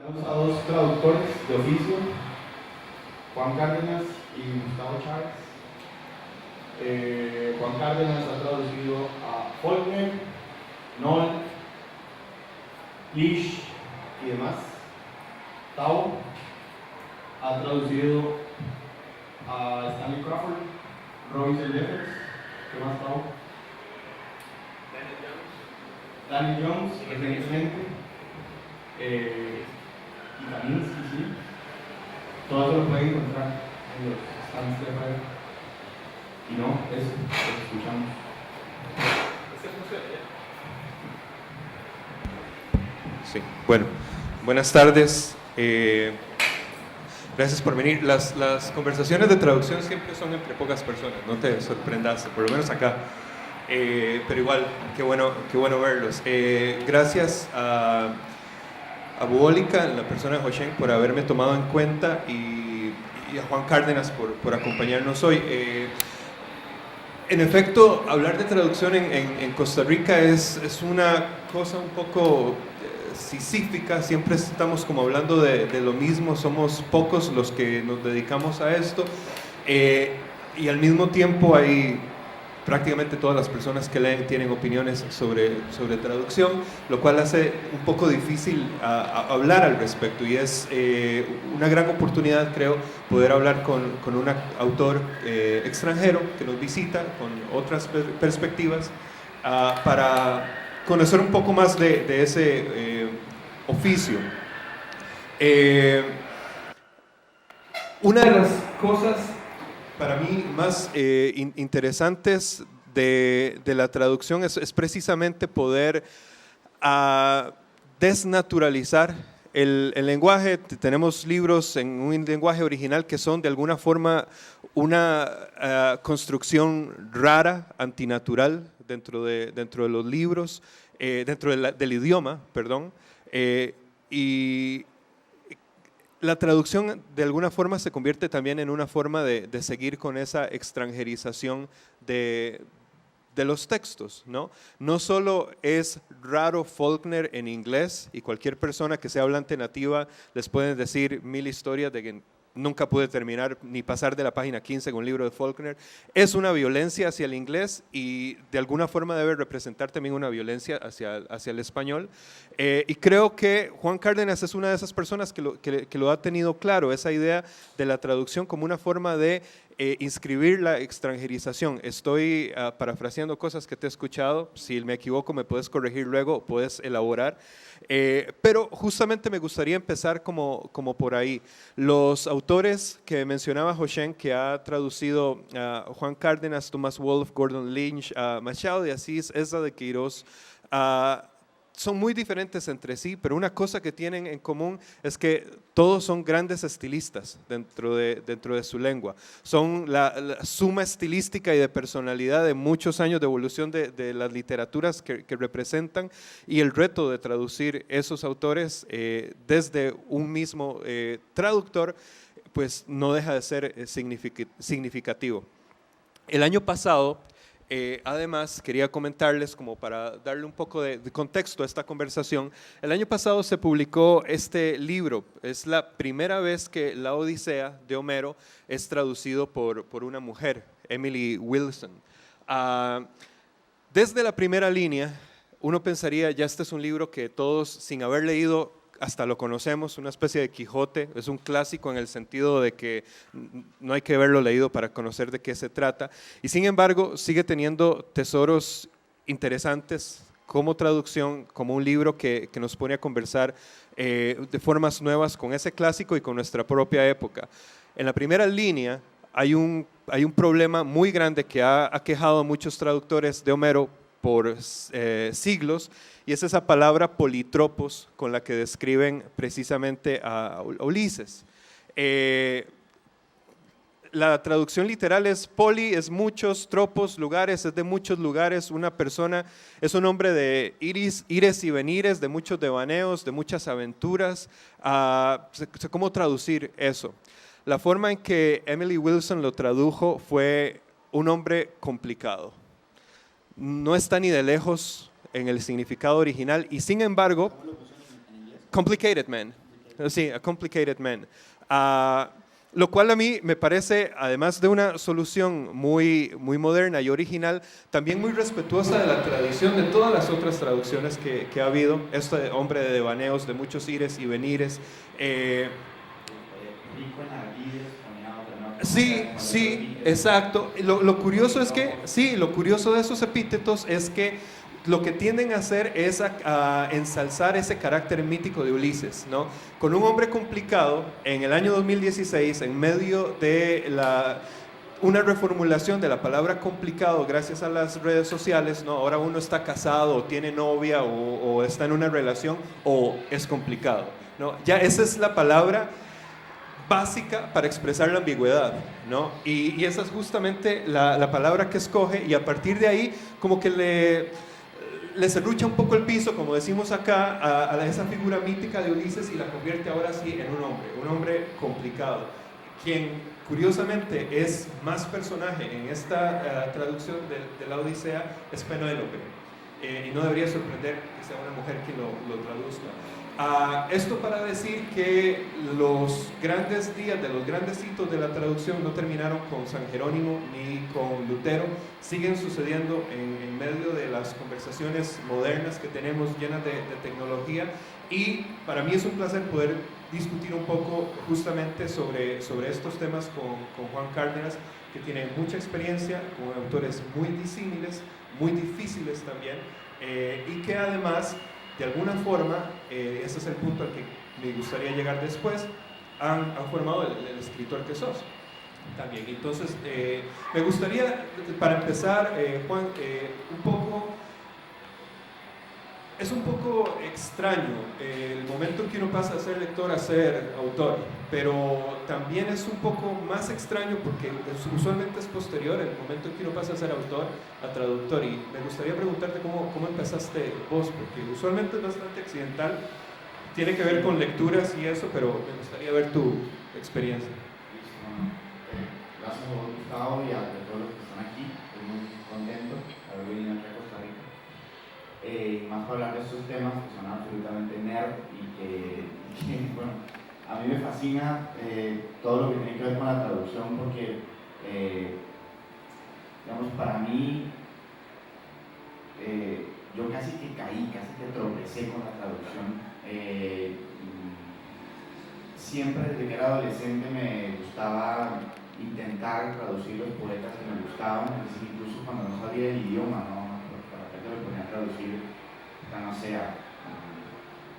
Tenemos a dos traductores de oficio, Juan Cárdenas y Gustavo Chávez. Juan Cárdenas ha traducido a Faulkner, Noll, Lish y demás. Tao ha traducido a Stanley Crawford, Robinson Jeffers. ¿Qué más, Tao? Danny Jones, recientemente. Y Kaminsky, sí. Todo eso lo pueden encontrar en los stands de Red. Y no, eso, lo escuchamos. Sí, bueno, buenas tardes. Gracias por venir. Las conversaciones de traducción siempre son entre pocas personas, no te sorprendas, por lo menos acá. Pero igual, qué bueno verlos. Gracias a Buólica, la persona de Hoshen, por haberme tomado en cuenta y a Juan Cárdenas por acompañarnos hoy. En efecto, hablar de traducción en Costa Rica es una cosa un poco sisífica, siempre estamos como hablando de lo mismo, somos pocos los que nos dedicamos a esto y al mismo tiempo hay prácticamente todas las personas que leen tienen opiniones sobre traducción, lo cual hace un poco difícil hablar al respecto y es una gran oportunidad, creo, poder hablar con un autor extranjero que nos visita con otras perspectivas para conocer un poco más de ese oficio. Una de las cosas para mí más interesantes de la traducción es precisamente poder desnaturalizar el lenguaje. Tenemos libros en un lenguaje original que son de alguna forma una construcción rara, antinatural dentro de los libros, dentro del idioma, perdón, y la traducción de alguna forma se convierte también en una forma de seguir con esa extranjerización de los textos, ¿no? No solo es raro Faulkner en inglés y cualquier persona que sea hablante nativa les puede decir mil historias de que nunca pude terminar ni pasar de la página 15 con un libro de Faulkner. Es una violencia hacia el inglés y de alguna forma debe representar también una violencia hacia el español. Y creo que Juan Cárdenas es una de esas personas que lo ha tenido claro, esa idea de la traducción como una forma de inscribir la extranjerización. Estoy parafraseando cosas que te he escuchado, si me equivoco me puedes corregir luego, puedes elaborar. Pero justamente me gustaría empezar como por ahí. Los autores que mencionaba Hoshen, que ha traducido a Juan Cárdenas, Thomas Wolfe, Gordon Lynch, Machado de Asís, Ezra de Quirós, son muy diferentes entre sí, pero una cosa que tienen en común es que todos son grandes estilistas dentro de su lengua. Son la suma estilística y de personalidad de muchos años de evolución de las literaturas que representan y el reto de traducir esos autores desde un mismo traductor, pues no deja de ser significativo. El año pasado, además, quería comentarles, como para darle un poco de contexto a esta conversación, el año pasado se publicó este libro. Es la primera vez que la Odisea de Homero es traducido por una mujer, Emily Wilson. Desde la primera línea, uno pensaría, ya este es un libro que todos, sin haber leído, hasta lo conocemos, una especie de Quijote, es un clásico en el sentido de que no hay que haberlo leído para conocer de qué se trata, y sin embargo sigue teniendo tesoros interesantes como traducción, como un libro que nos pone a conversar de formas nuevas con ese clásico y con nuestra propia época. En la primera línea hay un problema muy grande que ha aquejado a muchos traductores de Homero por siglos, y es esa palabra politropos con la que describen precisamente a Ulises. La traducción literal es poli, es muchos, tropos, lugares, es de muchos lugares, una persona, es un hombre de ires y venires, de muchos devaneos, de muchas aventuras. ¿Cómo traducir eso? La forma en que Emily Wilson lo tradujo fue un hombre complicado. No está ni de lejos en el significado original y sin embargo, complicated man. Sí, A Complicated Man. Lo cual a mí me parece, además de una solución muy, muy moderna y original, también muy respetuosa de la tradición de todas las otras traducciones que ha habido. Este hombre de devaneos, de muchos ires y venires. Rico en ardides, soñado, pero no. Sí, sí, exacto. Lo curioso es que, sí, lo curioso de esos epítetos es que lo que tienden a hacer es a ensalzar ese carácter mítico de Ulises, ¿no? Con un hombre complicado, en el año 2016, en medio de una reformulación de la palabra complicado gracias a las redes sociales, ¿no? Ahora uno está casado, o tiene novia, o está en una relación, o es complicado, ¿no? Ya esa es la palabra básica para expresar la ambigüedad, ¿no? Y esa es justamente la palabra que escoge, y a partir de ahí como que le serrucha un poco el piso, como decimos acá, a esa figura mítica de Ulises, y la convierte ahora sí en un hombre complicado, quien curiosamente es más personaje en esta traducción de la Odisea, es Penélope, y no debería sorprender que sea una mujer quien lo traduzca. Esto para decir que los grandes días de los grandes hitos de la traducción no terminaron con San Jerónimo ni con Lutero, siguen sucediendo en medio de las conversaciones modernas que tenemos llenas de tecnología, y para mí es un placer poder discutir un poco justamente sobre estos temas con Juan Cárdenas, que tiene mucha experiencia con autores muy disímiles, muy difíciles también, y que además, de alguna forma, ese es el punto al que me gustaría llegar después, han formado el escritor que sos también. Entonces, me gustaría, para empezar, Juan, es un poco extraño el momento que uno pasa a ser lector a ser autor, pero también es un poco más extraño porque usualmente es posterior el momento que uno pasa a ser autor a traductor. Y me gustaría preguntarte cómo empezaste vos, porque usualmente es bastante accidental, tiene que ver con lecturas y eso, pero me gustaría ver tu experiencia. Gracias a vos, Gustavo, y a todos los que están aquí. Estoy muy contento de haber venido aquí a Costa Rica. Más para hablar de estos temas que son absolutamente nerd y que bueno, a mí me fascina todo lo que tiene que ver con la traducción, porque digamos, para mí yo casi que caí, casi que tropecé con la traducción. Siempre desde que era adolescente me gustaba intentar traducir los poetas que me gustaban, incluso cuando no sabía el idioma, ¿no? Me ponía a traducir, no sé, a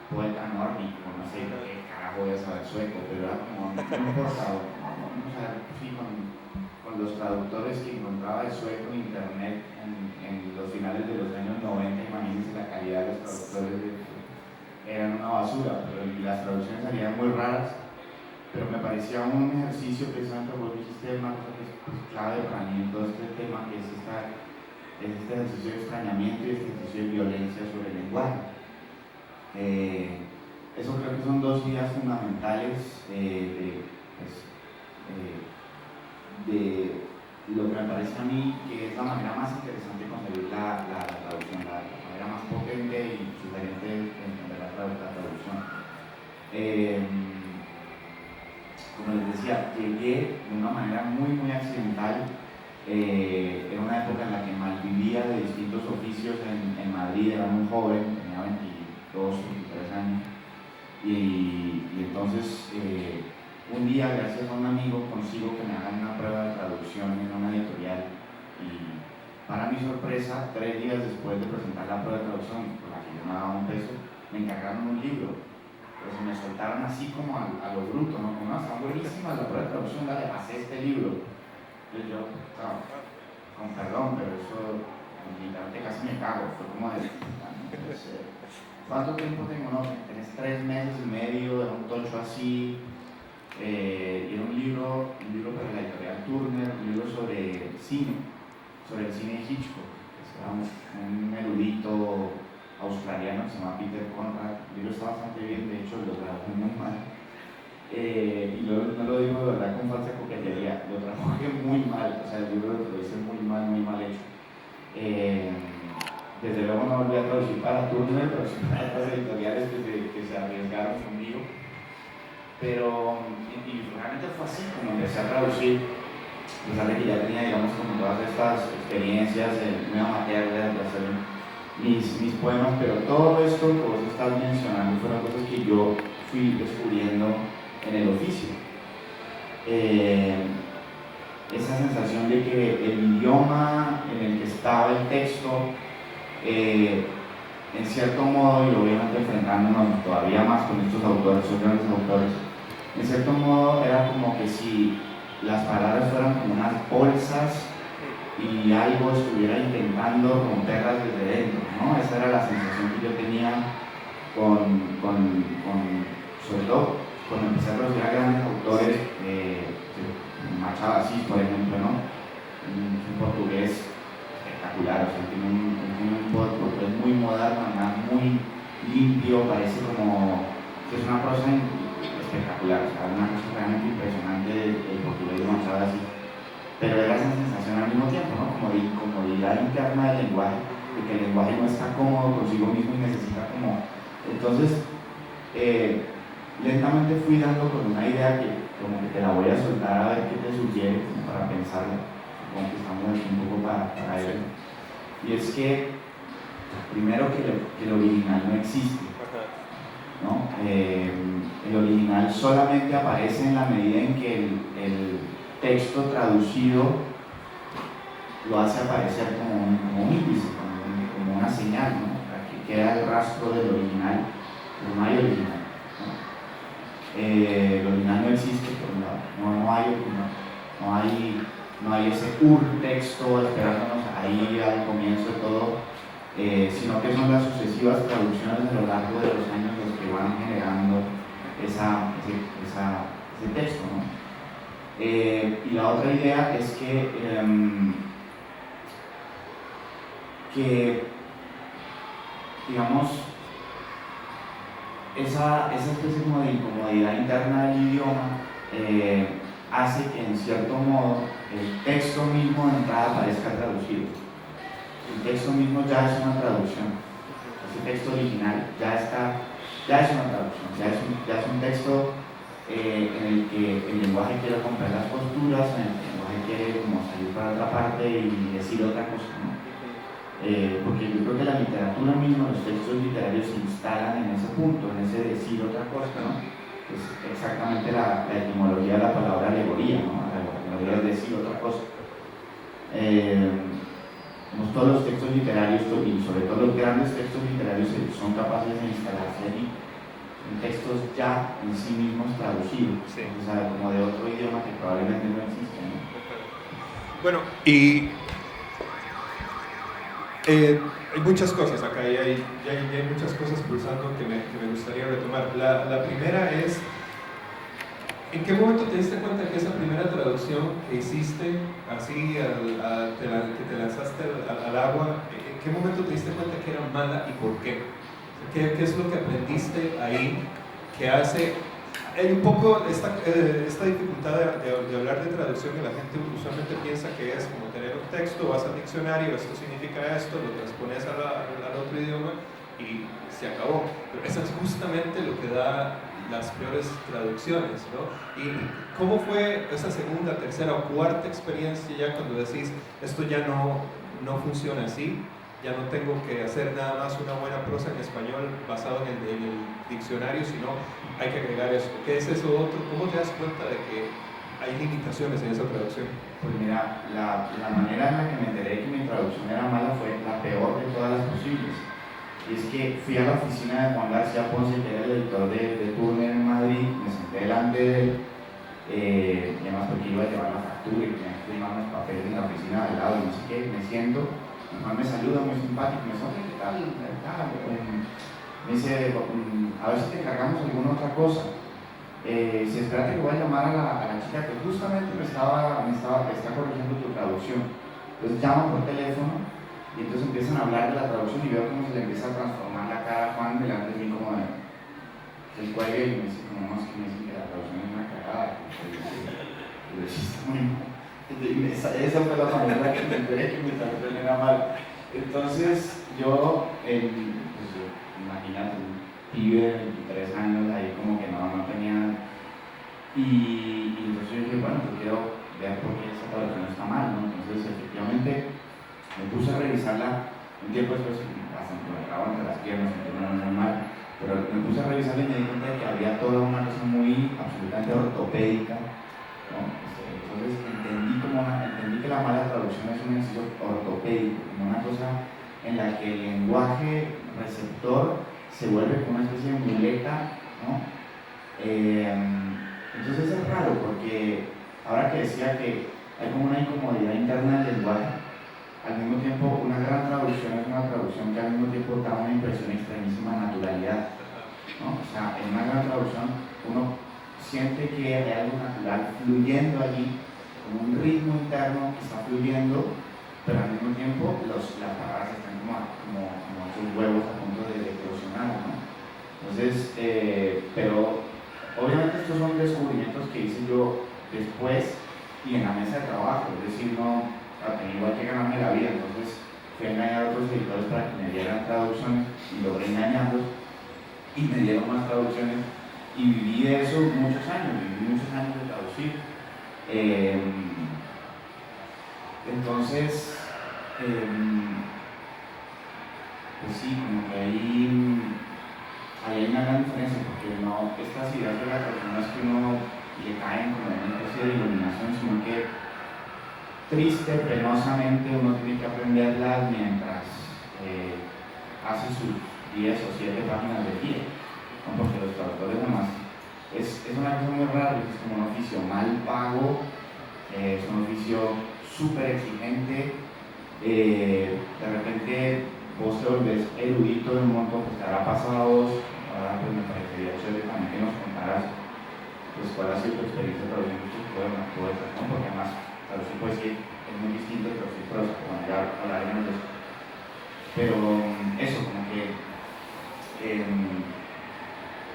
poeta nórdico, no sé qué carajo voy a saber sueco, pero era como, no importa, vamos a ver, sí, con los traductores que encontraba de sueco en internet en los finales de los años 90, imagínense la calidad de los traductores, eran una basura, pero las traducciones salían muy raras, pero me parecía un ejercicio, precisamente vos dijiste una cosa que es clave para mí en todo este tema, que es este ejercicio de extrañamiento y este ejercicio de violencia sobre el lenguaje. Eso creo que son dos ideas fundamentales de lo que me parece a mí que es la manera más interesante de concebir la traducción, la manera más potente y sugerente de entender la traducción. Como les decía, llegué de una manera muy accidental. Era una época en la que malvivía de distintos oficios en Madrid, era muy joven, tenía 22, 23 años, y entonces un día, gracias a un amigo, consigo que me hagan una prueba de traducción en una editorial, y para mi sorpresa, 3 días después de presentar la prueba de traducción, por la que yo no daba un peso, me encargaron un libro. Pues me soltaron así como a lo bruto, ¿no? Como, no, está buenísima la prueba de traducción, dale, pasé este libro. Entonces yo, con perdón, pero eso literalmente casi me cago, fue como de, ¿cuánto tiempo tengo? No, tenés 3 meses y medio, era un tocho así, y era un libro para la editorial Turner, un libro sobre el cine de Hitchcock, que era un erudito australiano que se llama Peter Conrad. El libro está bastante bien, de hecho lo tradujo muy mal. Y no lo digo de verdad con falsa coquetería, lo trabajé muy mal, o sea, el libro lo hice muy mal hecho. Desde luego no volví a traducir para Turner, pero sí para otras editoriales que se arriesgaron conmigo. Pero, y realmente fue así como empecé a traducir, a pesar de que ya tenía, digamos, como todas estas experiencias muy amateurs de hacer mis poemas, pero todo esto que vos estás mencionando fueron cosas que yo fui descubriendo en el oficio. Esa sensación de que el idioma en el que estaba el texto, en cierto modo, y obviamente enfrentándonos todavía más con estos autores, son grandes autores, en cierto modo era como que si las palabras fueran como unas bolsas y algo estuviera intentando romperlas desde dentro, ¿no? Esa era la sensación que yo tenía sobre todo cuando empecé a traducir a grandes autores, Machado de Assis, por ejemplo, ¿no? Un portugués espectacular, o sea, tiene un portugués muy moderno, muy limpio, parece como que es una prosa espectacular, o sea, una cosa realmente impresionante del portugués de Machado de Assis. Pero era esa sensación al mismo tiempo, ¿no? Como de incomodidad interna del lenguaje, de que el lenguaje no está cómodo consigo mismo y necesita como... Entonces, lentamente fui dando con una idea que como que te la voy a soltar a ver qué te sugiere, como para pensarla, como que estamos aquí un poco para ver. Y es que, primero que el original no existe, ¿no? El original solamente aparece en la medida en que el texto traducido lo hace aparecer como un índice, como una señal, ¿no? Para que quede el rastro del original, pero no hay original, ¿no? El original no existe, por un lado, no hay original, no hay ese texto esperándonos ahí al comienzo de todo, sino que son las sucesivas traducciones a lo largo de los años los que van generando ese texto, ¿no? Y la otra idea es que digamos, esa especie como de incomodidad interna del idioma hace que en cierto modo el texto mismo de entrada parezca traducido. El texto mismo ya es una traducción. Ese texto original ya es una traducción, ya es un texto en el que el lenguaje quiere romper las posturas, en el que el lenguaje quiere como salir para otra parte y decir otra cosa, ¿no? Porque yo creo que la literatura misma, los textos literarios se instalan en ese punto, en ese decir otra cosa, ¿no? Es exactamente la etimología de la palabra alegoría, ¿no? La alegoría es decir otra cosa. Todos los textos literarios, y sobre todo los grandes textos literarios, son capaces de instalarse allí. Textos ya en sí mismos traducidos, sí. O sea, como de otro idioma que probablemente no existe, ¿no? Bueno, y hay muchas cosas acá, y hay muchas cosas pulsando que me gustaría retomar. La primera es, ¿en qué momento te diste cuenta que esa primera traducción que hiciste, así, que te lanzaste al agua, en qué momento te diste cuenta que era mala y por qué? ¿Qué es lo que aprendiste ahí que hace? Hay un poco esta dificultad de hablar de traducción, que la gente usualmente piensa que es como tener un texto, vas al diccionario, esto significa esto, lo transpones al otro idioma y se acabó. Pero eso es justamente lo que da las peores traducciones, ¿no? ¿Y cómo fue esa segunda, tercera o cuarta experiencia ya cuando decís, esto ya no funciona así? Ya no tengo que hacer nada más una buena prosa en español basado en el diccionario, sino hay que agregar esto. ¿Qué es eso otro? ¿Cómo te das cuenta de que hay limitaciones en esa traducción? Pues mira, la manera en la que me enteré de que mi traducción era mala fue la peor de todas las posibles. Y es que fui a la oficina de Juan García Ponce, que era el editor de Turner en Madrid, me senté delante de él, y además porque iba a llevar la factura y tenía que firmar los papeles en la oficina de al lado, y no sé qué, me siento. Mi mamá me saluda muy simpático, me dice, ¿qué tal? Me dice, a ver si te cargamos alguna otra cosa. Si espérate que voy a llamar a la chica que justamente me está corrigiendo tu traducción. Entonces llaman por teléfono y entonces empiezan a hablar de la traducción y veo cómo se le empieza a transformar la cara a Juan delante de mí como de el cuello y me dice, como no, es que me dicen que la traducción es una cagada. Y lo hiciste muy mal. Esa fue la manera que me enteré que mi traducción era mal. Entonces yo, imagínate, un pibe de 23 años ahí como que no tenía Y entonces yo dije, bueno, yo quiero ver por qué esta traducción está mal, ¿no? Entonces efectivamente me puse a revisarla un tiempo después, bastante me acabo entre las piernas, me quedé muy mal, pero me puse a revisarla y me di cuenta de que había toda una cosa muy absolutamente ortopédica, ¿no? Entonces entendí que la mala traducción es un ejercicio ortopédico, como una cosa en la que el lenguaje receptor se vuelve como una especie de muleta, ¿no? Entonces es raro porque ahora que decía que hay como una incomodidad interna del lenguaje, al mismo tiempo una gran traducción es una traducción que al mismo tiempo da una impresión extremísima de naturalidad, ¿no? O sea, en una gran traducción uno siente que hay algo natural fluyendo allí, como un ritmo interno que está fluyendo, pero al mismo tiempo las palabras están como esos huevos a punto de eclosionar, ¿no? Entonces, pero obviamente estos son descubrimientos que hice yo después y en la mesa de trabajo, es decir, no tenía igual que ganarme la vida, entonces fui a engañar a otros editores para que me dieran traducciones y logré engañarlos y me dieron más traducciones y viví de eso muchos años de traducir. Entonces, pues sí, como que ahí hay una gran diferencia porque no, estas ideas de la persona es que uno le caen como una especie de iluminación, sino que triste, penosamente uno tiene que aprenderlas mientras hace sus 10 o 7 páginas de día, ¿no? Porque los traductores además es una cosa muy rara, es como un oficio mal pago, es un oficio súper exigente, de repente vos te volvés erudito de un montón, pues te habrá pasado. Ahora pues me parecería chévere también que nos contaras pues, cuál ha sido tu experiencia traduciendo estos poetas, ¿no? Porque además traducir poesía es muy distinto de traducir prosa, como ya hablaremos de eso. Pero eso, como que ay,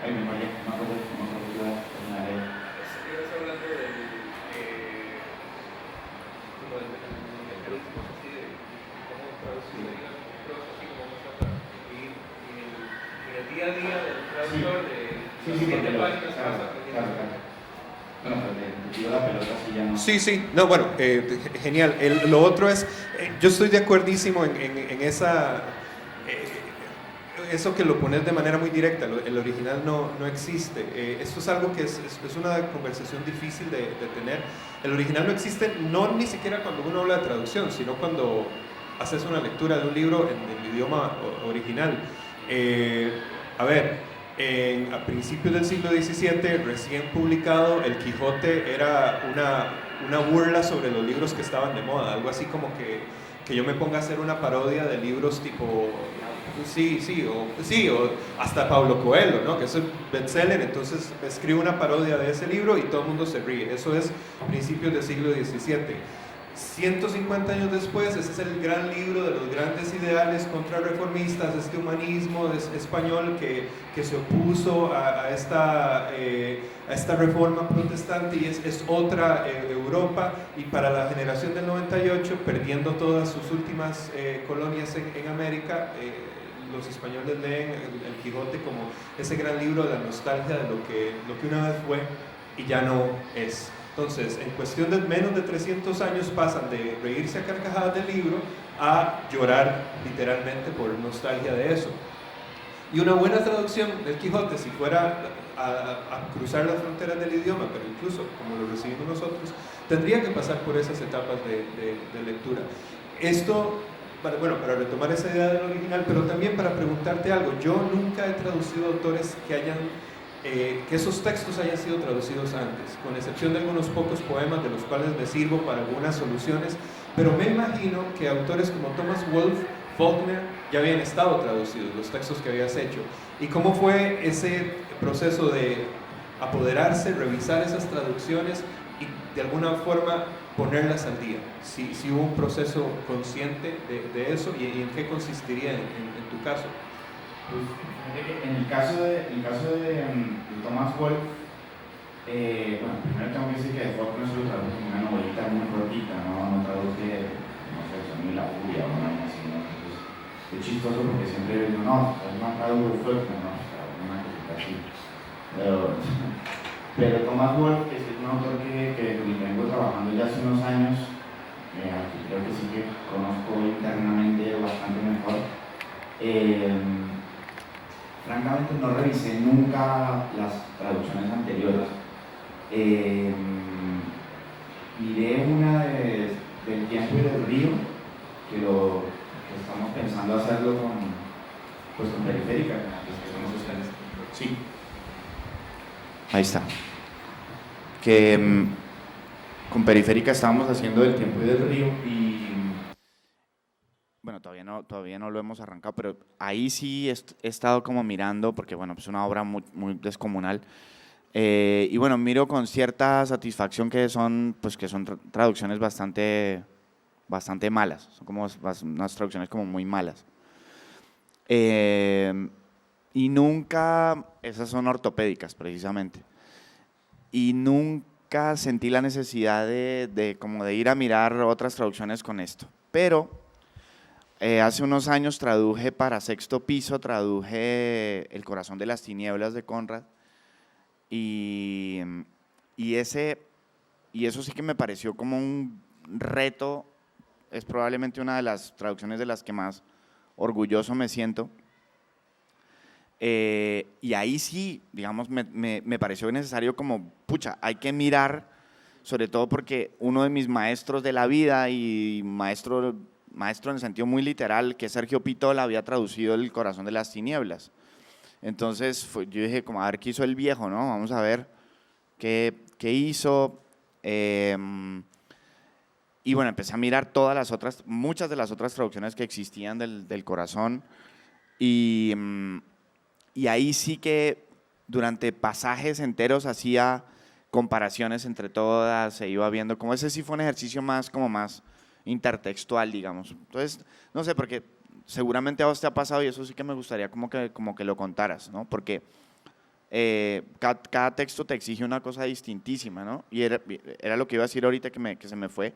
me fallé, no me acuerdo de cómo se llama. Estás hablando del como del mecanismo así de cómo traducir prosa, así como vamos a escribir en el día a día del traductor de porque páginas. Claro. Bueno, pero te tiro la pelota así ya no. Sí, no, bueno, genial. Lo otro es, yo estoy de acuerdísimo en esa, eso que lo pones de manera muy directa, el original no existe. Esto es algo que es una conversación difícil de tener. El original no existe, no ni siquiera cuando uno habla de traducción, sino cuando haces una lectura de un libro en el idioma original. A ver, a principios del siglo XVII, recién publicado, El Quijote era una burla sobre los libros que estaban de moda, algo así como que yo me ponga a hacer una parodia de libros tipo, o hasta Pablo Coelho, ¿no? Que es el bestseller, entonces escribo una parodia de ese libro y todo el mundo se ríe. Eso es principios del siglo XVII. 150 años después, ese es el gran libro de los grandes ideales contrarreformistas, este humanismo español que se opuso a esta reforma protestante y es otra Europa, y para la generación del 98, perdiendo todas sus últimas colonias en América, los españoles leen el Quijote como ese gran libro de la nostalgia de lo que una vez fue y ya no es. Entonces, en cuestión de menos de 300 años pasan de reírse a carcajadas del libro a llorar literalmente por nostalgia de eso. Y una buena traducción del Quijote, si fuera a cruzar las fronteras del idioma, pero incluso como lo recibimos nosotros, tendría que pasar por esas etapas de lectura. Esto, para retomar esa idea del original, pero también para preguntarte algo. Yo nunca he traducido autores que esos textos hayan sido traducidos antes, con excepción de algunos pocos poemas de los cuales me sirvo para algunas soluciones, pero me imagino que autores como Thomas Wolfe, Faulkner, ya habían estado traducidos, los textos que habías hecho. ¿Y cómo fue ese proceso de apoderarse, revisar esas traducciones y de alguna forma ponerlas al día? Si hubo un proceso consciente de eso, y en qué consistiría en tu caso. Pues, en el caso de Thomas Wolfe, bueno, primero tengo que decir que de Faulkner solo traduce una novelita muy cortita, no traduce, no sé, Sonido y la Furia o algo así, ¿no? Entonces, es chistoso porque siempre digo, no, es más traduce Faulkner, no, una cosita así. Pero Pero Thomas Wolfe, que es un autor que vengo trabajando ya hace unos años, aquí creo que sí que conozco internamente bastante mejor. Francamente no revisé nunca las traducciones anteriores. Miré una del Tiempo y del Río, que estamos pensando hacerlo con Periférica, que somos ustedes. Sí. Ahí está. Que con Periférica estábamos haciendo del Tiempo y del Río y bueno, todavía no lo hemos arrancado, pero ahí sí he estado como mirando, porque bueno, pues es una obra muy, muy descomunal. Y bueno, miro con cierta satisfacción que son traducciones bastante malas, son como unas traducciones como muy malas. Y nunca, esas son ortopédicas precisamente, y nunca sentí la necesidad de ir a mirar otras traducciones con esto. Pero hace unos años traduje para Sexto Piso, traduje El Corazón de las Tinieblas de Conrad, y eso sí que me pareció como un reto. Es probablemente una de las traducciones de las que más orgulloso me siento. Y ahí sí, digamos, me pareció necesario como, pucha, hay que mirar, sobre todo porque uno de mis maestros de la vida y maestro en el sentido muy literal, que es Sergio Pitola, había traducido El Corazón de las Tinieblas. Entonces yo dije, como a ver qué hizo el viejo, ¿no? Vamos a ver qué hizo. Y bueno, empecé a mirar muchas de las otras traducciones que existían del Corazón, y ahí sí que durante pasajes enteros hacía comparaciones entre todas, se iba viendo, como ese sí fue un ejercicio más intertextual, digamos. Entonces, no sé, porque seguramente a vos te ha pasado y eso sí que me gustaría como que lo contaras, ¿no? Porque cada texto te exige una cosa distintísima, ¿no? Y era lo que iba a decir ahorita que se me fue,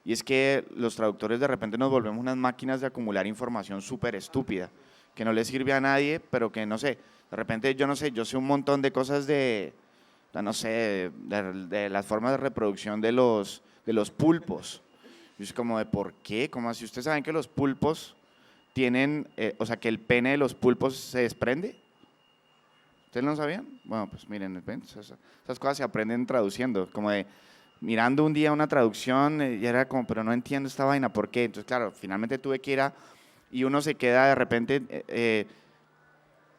y es que los traductores de repente nos volvemos unas máquinas de acumular información súper estúpida, que no le sirve a nadie, pero que no sé, de repente yo sé un montón de cosas de las formas de reproducción de los pulpos. Y es como de ¿por qué? Como si ustedes saben que los pulpos tienen, o sea, que el pene de los pulpos se desprende. ¿Ustedes no sabían? Bueno, pues miren, esas cosas se aprenden traduciendo, como de mirando un día una traducción y era como, pero no entiendo esta vaina, ¿por qué? Entonces, claro, finalmente tuve que ir y uno se queda de repente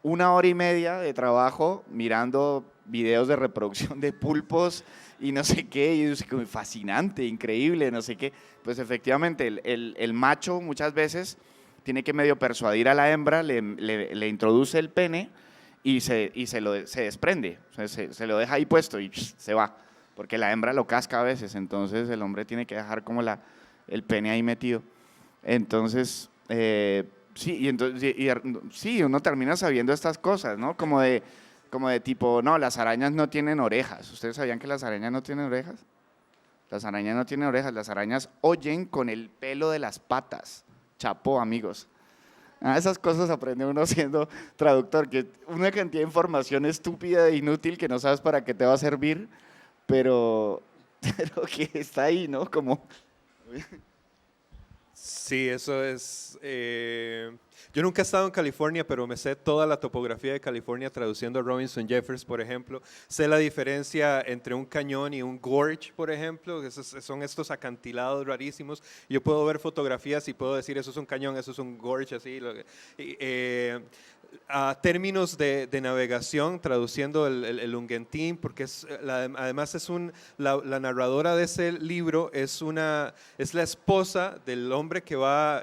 1 hora y media de trabajo mirando videos de reproducción de pulpos y no sé qué, y es como fascinante, increíble, no sé qué. Pues efectivamente el macho muchas veces tiene que medio persuadir a la hembra, le introduce el pene y se desprende, o sea, se lo deja ahí puesto y se va, porque la hembra lo casca a veces, entonces el hombre tiene que dejar como el pene ahí metido. Entonces, sí, uno termina sabiendo estas cosas, ¿no? Como de tipo, no, las arañas no tienen orejas. ¿Ustedes sabían que las arañas no tienen orejas? Las arañas no tienen orejas, las arañas oyen con el pelo de las patas. Chapó, amigos. Esas cosas aprende uno siendo traductor, que una cantidad de información estúpida e inútil que no sabes para qué te va a servir, pero que está ahí, ¿no? Como... Sí, eso es. Yo nunca he estado en California, pero me sé toda la topografía de California traduciendo a Robinson Jeffers, por ejemplo. Sé la diferencia entre un cañón y un gorge, por ejemplo. Son estos acantilados rarísimos. Yo puedo ver fotografías y puedo decir, eso es un cañón, eso es un gorge, así. A términos de navegación, traduciendo el Ungentín, porque además la narradora de ese libro es la esposa del hombre que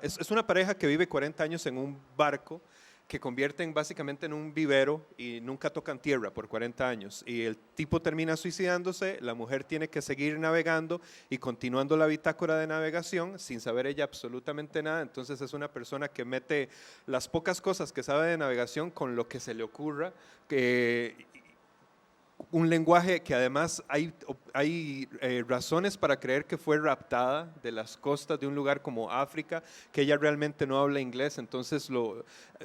es una pareja que vive 40 años en un barco que convierten básicamente en un vivero y nunca tocan tierra por 40 años. Y el tipo termina suicidándose, la mujer tiene que seguir navegando y continuando la bitácora de navegación sin saber ella absolutamente nada. Entonces es una persona que mete las pocas cosas que sabe de navegación con lo que se le ocurra, un lenguaje que además hay razones para creer que fue raptada de las costas de un lugar como África, que ella realmente no habla inglés, entonces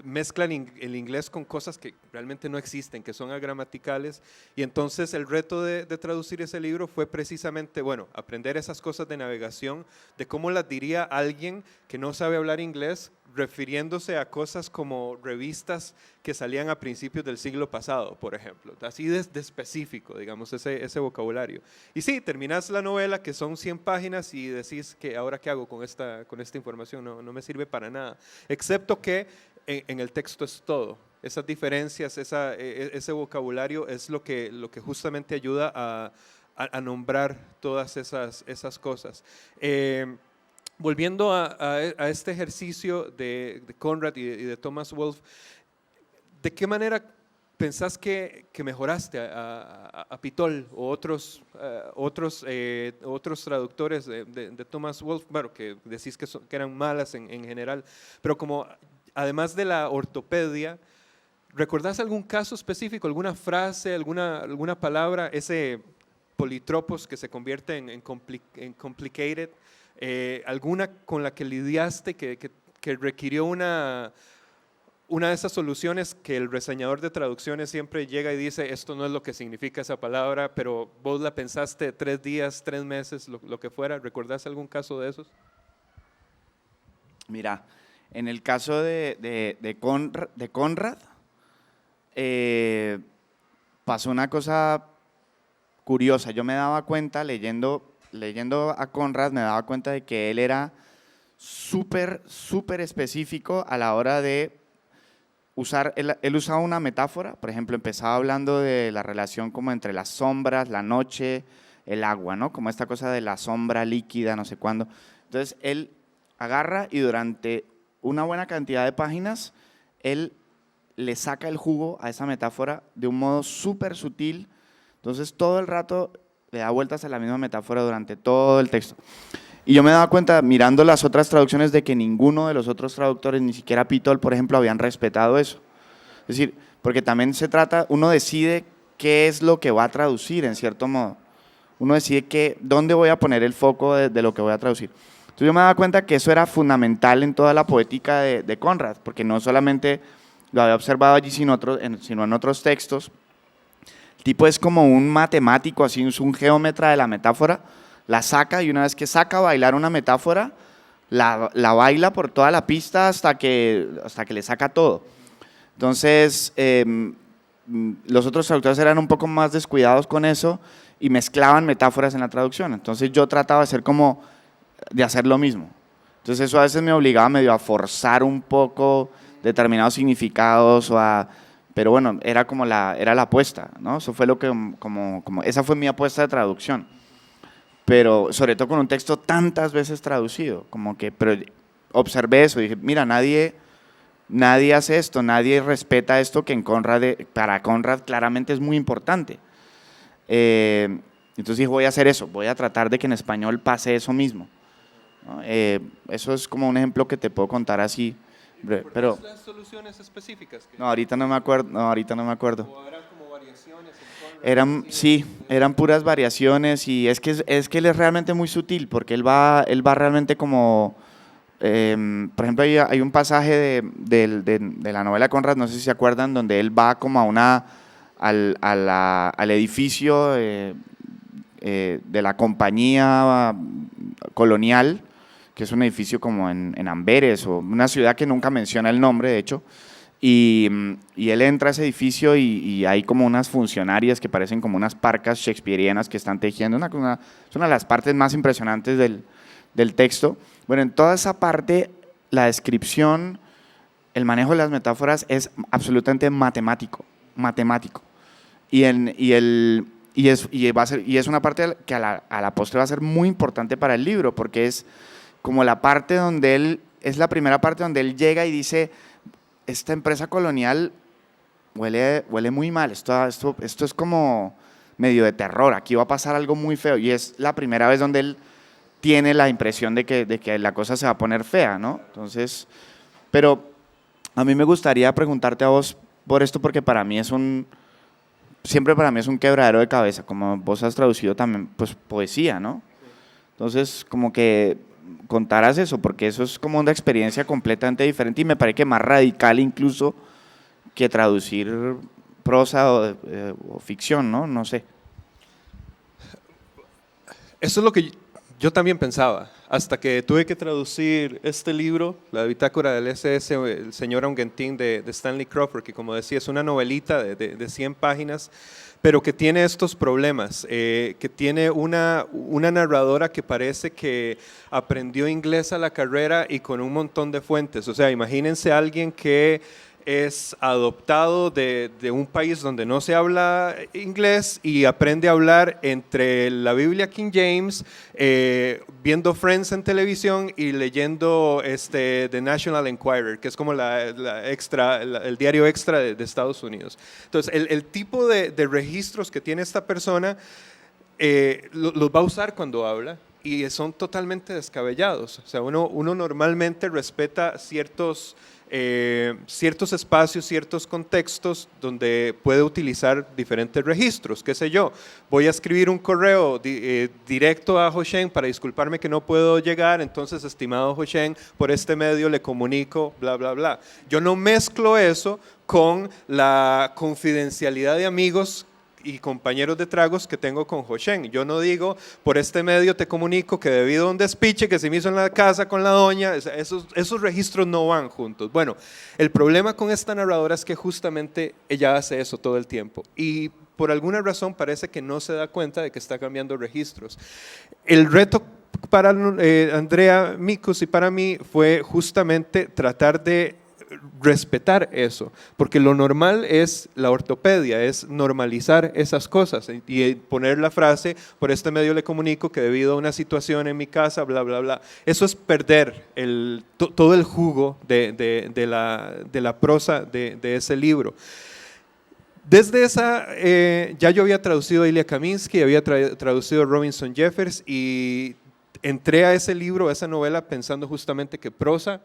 mezclan el inglés con cosas que realmente no existen, que son agramaticales, y entonces el reto de traducir ese libro fue precisamente, bueno, aprender esas cosas de navegación, de cómo las diría alguien que no sabe hablar inglés, refiriéndose a cosas como revistas que salían a principios del siglo pasado, por ejemplo, así de específico, digamos, ese vocabulario. Y sí, terminas la novela, que son 100 páginas, y decís que ahora qué hago con esta información, no me sirve para nada, excepto que en el texto es todo. Esas diferencias, ese vocabulario es lo que justamente ayuda a nombrar todas esas cosas. Volviendo a este ejercicio de Conrad y de Thomas Wolfe, ¿de qué manera pensás que mejoraste a Pitol o otros traductores de Thomas Wolfe? Bueno, que decís que eran malas en general, pero como además de la ortopedia, ¿recordás algún caso específico, alguna frase, alguna palabra, ese politropos que se convierte en complicated? ¿Alguna con la que lidiaste que requirió una de esas soluciones que el reseñador de traducciones siempre llega y dice, esto no es lo que significa esa palabra, pero vos la pensaste 3 días, 3 meses, lo que fuera? ¿Recordás algún caso de esos? Mira, en el caso de Conrad, pasó una cosa curiosa. Yo me daba cuenta, leyendo a Conrad, me daba cuenta de que él era súper específico a la hora de usar, él usaba una metáfora. Por ejemplo, empezaba hablando de la relación como entre las sombras, la noche, el agua, ¿no? Como esta cosa de la sombra líquida, no sé cuándo. Entonces, él agarra y durante una buena cantidad de páginas, él le saca el jugo a esa metáfora de un modo súper sutil. Entonces, todo el rato le da vueltas a la misma metáfora durante todo el texto. Y yo me daba cuenta, mirando las otras traducciones, de que ninguno de los otros traductores, ni siquiera Pitol, por ejemplo, habían respetado eso. Es decir, porque también se trata, uno decide qué es lo que va a traducir, en cierto modo. Uno decide dónde voy a poner el foco de lo que voy a traducir. Entonces yo me daba cuenta que eso era fundamental en toda la poética de Conrad, porque no solamente lo había observado allí, sino en otros textos. El tipo es como un matemático, así es un geómetra de la metáfora, la saca, y una vez que saca a bailar una metáfora, la baila por toda la pista hasta que le saca todo. Entonces, los otros traductores eran un poco más descuidados con eso y mezclaban metáforas en la traducción. Entonces yo trataba de hacer lo mismo. Entonces eso a veces me obligaba medio a forzar un poco determinados significados pero bueno, era la apuesta, ¿no? Eso fue esa fue mi apuesta de traducción. Pero sobre todo con un texto tantas veces traducido, pero observé eso y dije, mira, nadie hace esto, nadie respeta esto que para Conrad claramente es muy importante. Entonces dije, voy a hacer eso, voy a tratar de que en español pase eso mismo, ¿no? Eso es como un ejemplo que te puedo contar así. Pero las soluciones específicas? No, ahorita no me acuerdo. ¿O eran como variaciones? Eran puras variaciones, y es que él es realmente muy sutil, porque él va realmente como, por ejemplo, hay un pasaje de la novela de Conrad, no sé si se acuerdan, donde él va como al edificio de la compañía colonial, que es un edificio como en Amberes, o una ciudad que nunca menciona el nombre, de hecho, y él entra a ese edificio y hay como unas funcionarias que parecen como unas parcas shakespearianas que están tejiendo. Es una de las partes más impresionantes del texto. Bueno, en toda esa parte, la descripción, el manejo de las metáforas es absolutamente matemático. Y es una parte que a la postre va a ser muy importante para el libro, porque es como la parte donde es la primera parte donde él llega y dice, esta empresa colonial huele muy mal, esto es como medio de terror, aquí va a pasar algo muy feo, y es la primera vez donde él tiene la impresión de que la cosa se va a poner fea, ¿no? Entonces, pero a mí me gustaría preguntarte a vos por esto, porque para mí es siempre para mí es un quebradero de cabeza, como vos has traducido también, pues poesía, ¿no? Entonces, como que contaras eso, porque eso es como una experiencia completamente diferente y me parece que más radical incluso que traducir prosa o ficción, ¿no? No sé. Eso es lo que yo también pensaba, hasta que tuve que traducir este libro, La bitácora del SS, el señor Augentin de Stanley Crawford, que como decía es una novelita de 100 páginas, pero que tiene estos problemas, que tiene una narradora que parece que aprendió inglés a la carrera y con un montón de fuentes. O sea, imagínense a alguien que es adoptado de un país donde no se habla inglés y aprende a hablar entre la Biblia King James, viendo Friends en televisión y leyendo The National Enquirer, que es como el diario extra de Estados Unidos. Entonces, el tipo de registros que tiene esta persona los va a usar cuando habla y son totalmente descabellados. O sea, uno normalmente respeta ciertos espacios, ciertos contextos donde puede utilizar diferentes registros, qué sé yo, voy a escribir un correo directo a Hoshen para disculparme que no puedo llegar, entonces estimado Hoshen, por este medio le comunico, bla, bla, bla. Yo no mezclo eso con la confidencialidad de amigos y compañeros de tragos que tengo con Hoshen. Yo no digo, por este medio te comunico que debido a un despiche que se me hizo en la casa con la doña, esos registros no van juntos. Bueno, el problema con esta narradora es que justamente ella hace eso todo el tiempo y por alguna razón parece que no se da cuenta de que está cambiando registros. El reto para Andrea Mikus y para mí fue justamente tratar de respetar eso, porque lo normal es la ortopedia, es normalizar esas cosas y poner la frase, por este medio le comunico que debido a una situación en mi casa, bla, bla, bla. Eso es perder todo el jugo de la prosa de ese libro. Desde ya yo había traducido a Ilya Kaminsky, había traducido a Robinson Jeffers y entré a ese libro, a esa novela, pensando justamente que prosa,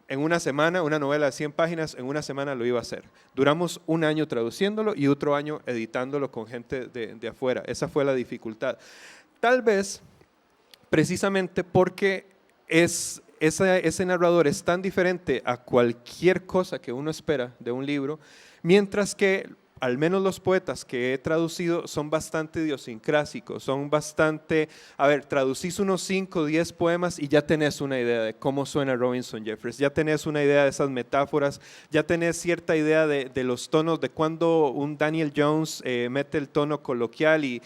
en una semana, una novela de 100 páginas, en una semana lo iba a hacer. Duramos un año traduciéndolo y otro año editándolo con gente de afuera. Esa fue la dificultad. Tal vez, precisamente porque ese narrador es tan diferente a cualquier cosa que uno espera de un libro, mientras que al menos los poetas que he traducido son bastante idiosincrásicos, son bastante, traducís unos 5 o 10 poemas y ya tenés una idea de cómo suena Robinson Jeffers, ya tenés una idea de esas metáforas, ya tenés cierta idea de los tonos, de cuando un Daniel Jones mete el tono coloquial y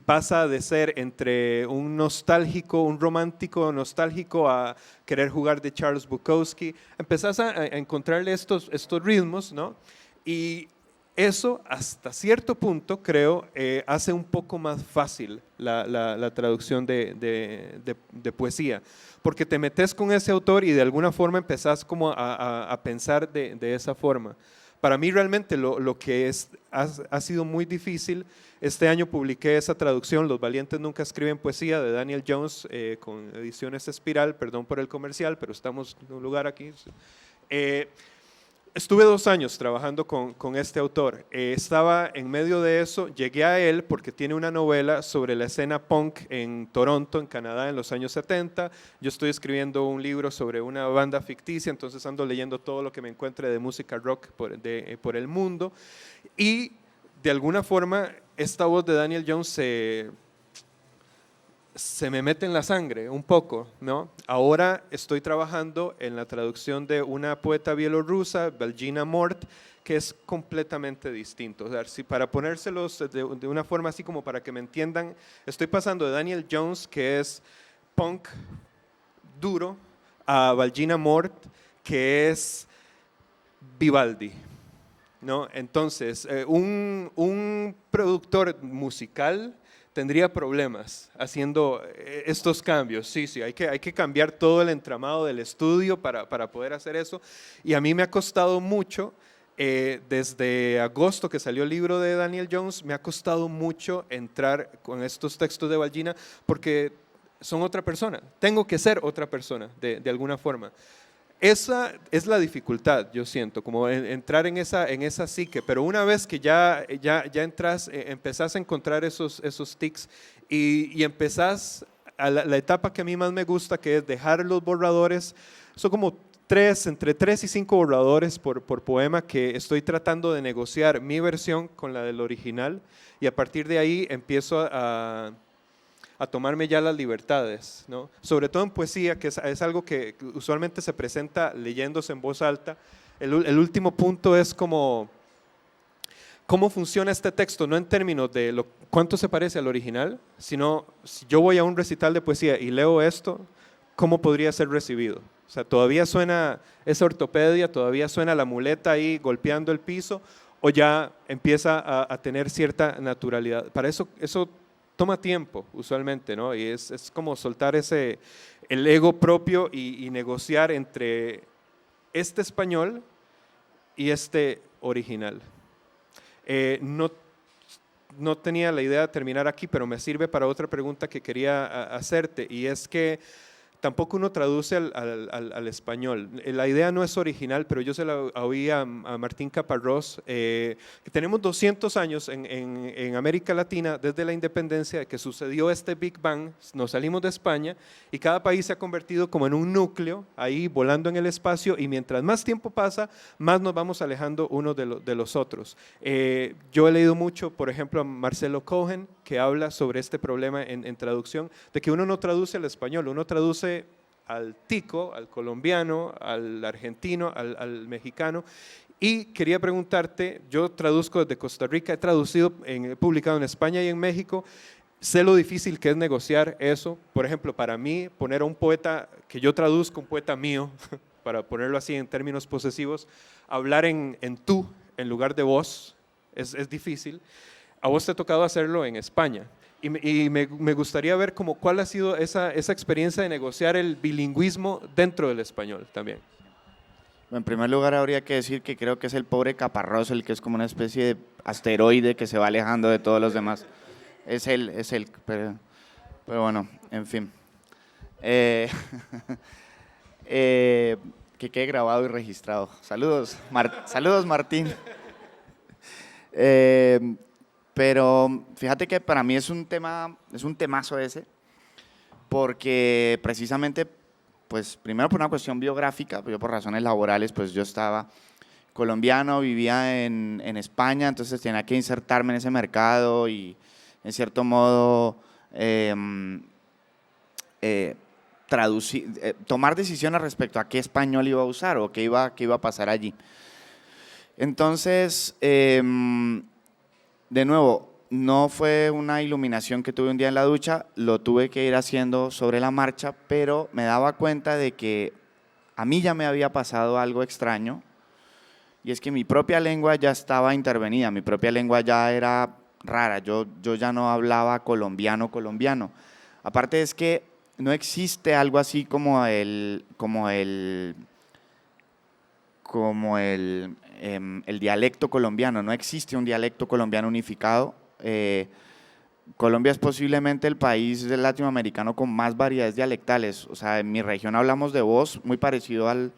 pasa de ser entre un nostálgico, un romántico nostálgico a querer jugar de Charles Bukowski. Empezás a encontrarle estos ritmos, ¿no? Y eso, hasta cierto punto, creo, hace un poco más fácil la traducción de poesía, porque te metes con ese autor y de alguna forma empezás como a pensar de esa forma. Para mí realmente lo que ha sido muy difícil, este año publiqué esa traducción, Los valientes nunca escriben poesía, de Daniel Jones, con Ediciones Espiral, perdón por el comercial, pero estamos en un lugar aquí. Estuve 2 años trabajando con este autor. Estaba en medio de eso, llegué a él porque tiene una novela sobre la escena punk en Toronto, en Canadá, en los años 70. Yo estoy escribiendo un libro sobre una banda ficticia, entonces ando leyendo todo lo que me encuentre de música rock por el mundo. Y de alguna forma, esta voz de Daniel Jones se me mete en la sangre un poco, ¿no? Ahora estoy trabajando en la traducción de una poeta bielorrusa, Belgina Mort, que es completamente distinto. O sea, si para ponérselos de una forma así como para que me entiendan, estoy pasando de Daniel Jones, que es punk duro, a Belgina Mort, que es Vivaldi, ¿no? Entonces, un productor musical tendría problemas haciendo estos cambios. Sí, hay que cambiar todo el entramado del estudio para poder hacer eso. Y a mí me ha costado mucho, desde agosto que salió el libro de Daniel Jones, me ha costado mucho entrar con estos textos de Belgina porque son otra persona. Tengo que ser otra persona de alguna forma. esa es la dificultad, yo siento, como entrar en esa psique, pero una vez que ya entras, empezás a encontrar esos tics y empezás a la etapa que a mí más me gusta, que es dejar los borradores. Son como entre 3 y 5 borradores por poema que estoy tratando de negociar mi versión con la del original, y a partir de ahí empiezo a tomarme ya las libertades, ¿no? Sobre todo en poesía, que es algo que usualmente se presenta leyéndose en voz alta. El último punto es como cómo funciona este texto, no en términos de cuánto se parece al original, sino si yo voy a un recital de poesía y leo esto, ¿cómo podría ser recibido? O sea, ¿todavía suena esa ortopedia, todavía suena la muleta ahí golpeando el piso, o ya empieza a tener cierta naturalidad? Para eso toma tiempo usualmente, ¿no? Y es como soltar el ego propio y negociar entre este español y este original. No tenía la idea de terminar aquí, pero me sirve para otra pregunta que quería hacerte, y es que tampoco uno traduce al español. La idea no es original, pero yo se la oí a Martín Caparrós, que tenemos 200 años en América Latina desde la independencia, que sucedió este Big Bang, nos salimos de España y cada país se ha convertido como en un núcleo, ahí volando en el espacio, y mientras más tiempo pasa, más nos vamos alejando unos de los otros. Yo he leído mucho, por ejemplo, a Marcelo Cohen, que habla sobre este problema en traducción, de que uno no traduce al español, uno traduce al tico, al colombiano, al argentino, al mexicano. Y quería preguntarte, yo traduzco desde Costa Rica, he publicado en España y en México, sé lo difícil que es negociar eso. Por ejemplo, para mí, poner a un poeta que yo traduzco, un poeta mío, para ponerlo así en términos posesivos, hablar en tú en lugar de vos, es difícil. A vos te ha tocado hacerlo en España. Y me gustaría ver cuál ha sido esa experiencia de negociar el bilingüismo dentro del español también. En primer lugar, habría que decir que creo que es el pobre Caparrós el que es como una especie de asteroide que se va alejando de todos los demás. Es él, pero bueno, en fin. Que quede grabado y registrado. Saludos, saludos Martín. Pero fíjate que para mí es un temazo ese, porque precisamente, pues primero por una cuestión biográfica, yo por razones laborales, pues yo estaba colombiano, vivía en España, entonces tenía que insertarme en ese mercado y en cierto modo tomar decisiones respecto a qué español iba a usar o qué iba a pasar allí. Entonces, de nuevo, no fue una iluminación que tuve un día en la ducha, lo tuve que ir haciendo sobre la marcha, pero me daba cuenta de que a mí ya me había pasado algo extraño, y es que mi propia lengua ya estaba intervenida, mi propia lengua ya era rara, yo ya no hablaba colombiano. Aparte es que no existe algo así como el dialecto colombiano, no existe un dialecto colombiano unificado. Colombia es posiblemente el país latinoamericano con más variedades dialectales, o sea, en mi región hablamos de voz, muy parecido al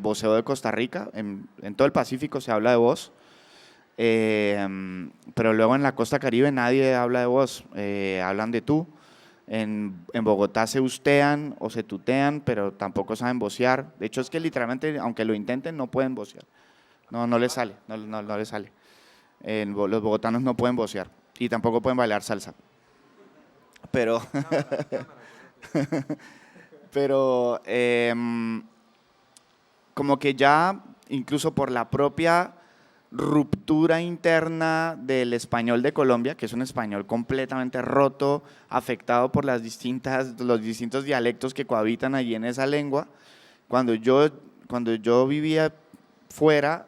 voceo de Costa Rica, en todo el Pacífico se habla de voz, pero luego en la costa caribe nadie habla de voz, hablan de tú. En Bogotá se ustean o se tutean, pero tampoco saben vocear. De hecho, es que literalmente, aunque lo intenten, no pueden vocear. No les sale, no les sale. Los bogotanos no pueden vocear y tampoco pueden bailar salsa. Pero como que ya, incluso por la propia ruptura interna del español de Colombia, que es un español completamente roto, afectado por los distintos dialectos que cohabitan allí en esa lengua. Cuando yo vivía fuera,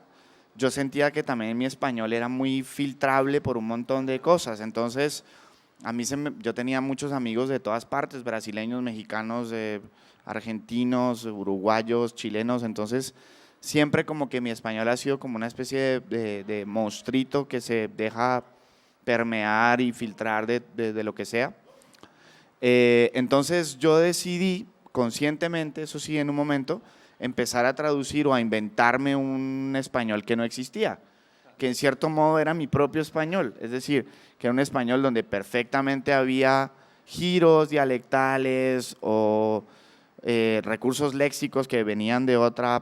yo sentía que también mi español era muy filtrable por un montón de cosas. Entonces, yo tenía muchos amigos de todas partes, brasileños, mexicanos, argentinos, uruguayos, chilenos, entonces siempre como que mi español ha sido como una especie de monstruito que se deja permear y filtrar de lo que sea. Entonces yo decidí conscientemente, eso sí, en un momento, empezar a traducir o a inventarme un español que no existía, que en cierto modo era mi propio español, es decir, que era un español donde perfectamente había giros dialectales o recursos léxicos que venían de otra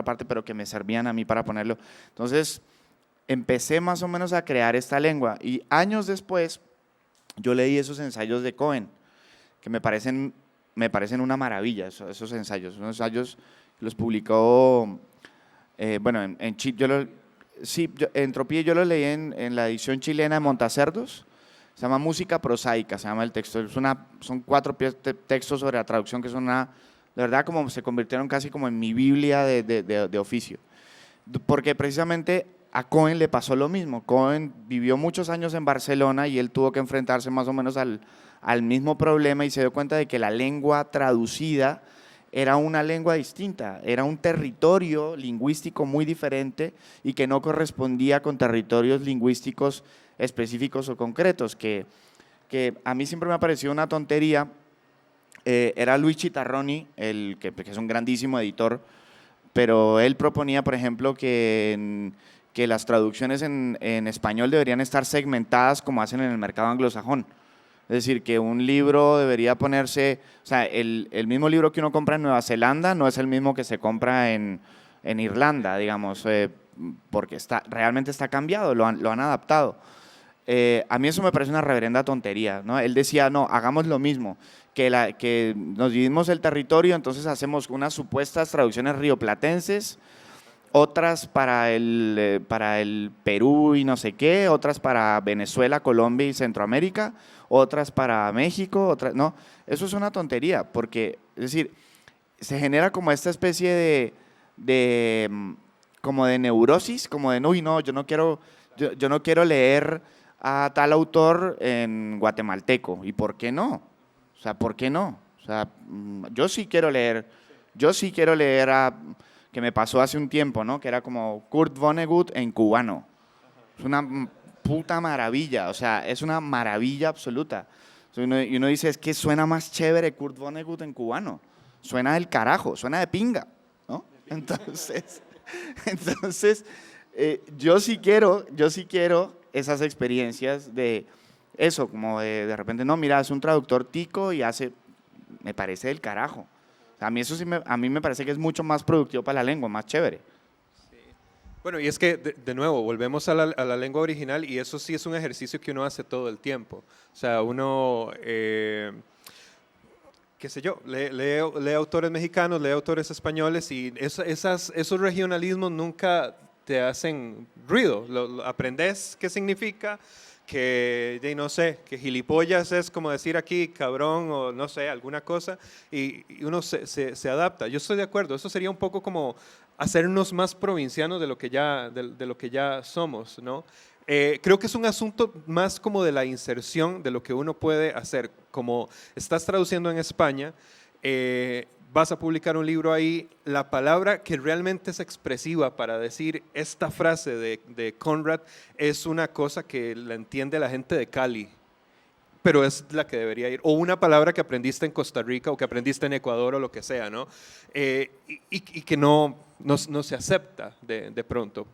parte, pero que me servían a mí para ponerlo. Entonces, empecé más o menos a crear esta lengua y años después yo leí esos ensayos de Cohen, que me parecen una maravilla, esos ensayos. Unos ensayos los publicó, bueno, en Chile, Entropía yo lo leí en la edición chilena de Montacerdos. Se llama Música prosaica, se llama el texto. Son 4 textos sobre la traducción que son de verdad como se convirtieron casi como en mi Biblia de oficio. Porque precisamente a Cohen le pasó lo mismo. Cohen vivió muchos años en Barcelona y él tuvo que enfrentarse más o menos al mismo problema y se dio cuenta de que la lengua traducida era una lengua distinta, era un territorio lingüístico muy diferente y que no correspondía con territorios lingüísticos específicos o concretos, que a mí siempre me ha parecido una tontería. Era Luis Chitarroni, que es un grandísimo editor, pero él proponía, por ejemplo, que las traducciones en español deberían estar segmentadas como hacen en el mercado anglosajón. Es decir, que un libro debería ponerse, o sea, el mismo libro que uno compra en Nueva Zelanda no es el mismo que se compra en Irlanda, digamos, porque realmente está cambiado, lo han adaptado. A mí eso me parece una reverenda tontería, ¿no? Él decía, no, hagamos lo mismo, que nos dividimos el territorio, entonces hacemos unas supuestas traducciones rioplatenses, otras para el Perú y no sé qué, otras para Venezuela, Colombia y Centroamérica, otras para México, otras, no, eso es una tontería, porque, es decir, se genera como esta especie como de neurosis, como de, uy, no, yo no quiero leer a tal autor en guatemalteco, ¿y por qué no? O sea, ¿por qué no? O sea, yo sí quiero leer que me pasó hace un tiempo, ¿no? Que era como Kurt Vonnegut en cubano. Es una puta maravilla, o sea, es una maravilla absoluta. Y uno dice, es que suena más chévere Kurt Vonnegut en cubano. Suena del carajo, suena de pinga, ¿no? Entonces yo sí quiero esas experiencias de eso, como de repente, no, mira, es un traductor tico y me parece del carajo. O sea, a mí me parece que es mucho más productivo para la lengua, más chévere. Sí. Bueno, y es que, de nuevo, volvemos a la lengua original y eso sí es un ejercicio que uno hace todo el tiempo. O sea, uno, qué sé yo, lee autores mexicanos, lee autores españoles y esos regionalismos nunca te hacen ruido. Aprendes qué significa, que no sé, que gilipollas es como decir aquí cabrón o no sé, alguna cosa, y uno se adapta. Yo estoy de acuerdo, eso sería un poco como hacernos más provincianos de lo que ya somos, ¿no? Creo que es un asunto más como de la inserción de lo que uno puede hacer. Como estás traduciendo en España, vas a publicar un libro ahí, la palabra que realmente es expresiva para decir esta frase de Conrad es una cosa que la entiende la gente de Cali, pero es la que debería ir. O una palabra que aprendiste en Costa Rica o que aprendiste en Ecuador o lo que sea, ¿no? Y que no se acepta de pronto.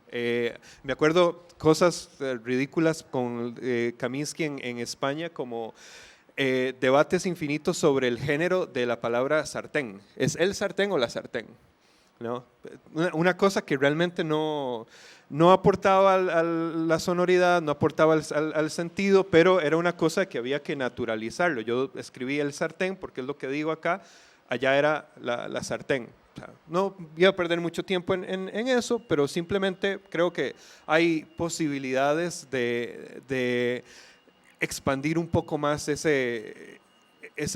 Me acuerdo cosas ridículas con Kaminsky en España, como debates infinitos sobre el género de la palabra sartén. ¿Es el sartén o la sartén? ¿No? Una cosa que realmente no aportaba a la sonoridad, no aportaba al sentido, pero era una cosa que había que naturalizarlo. Yo escribí el sartén porque es lo que digo acá, allá era la sartén. O sea, no iba a perder mucho tiempo en eso, pero simplemente creo que hay posibilidades de expandir un poco más ese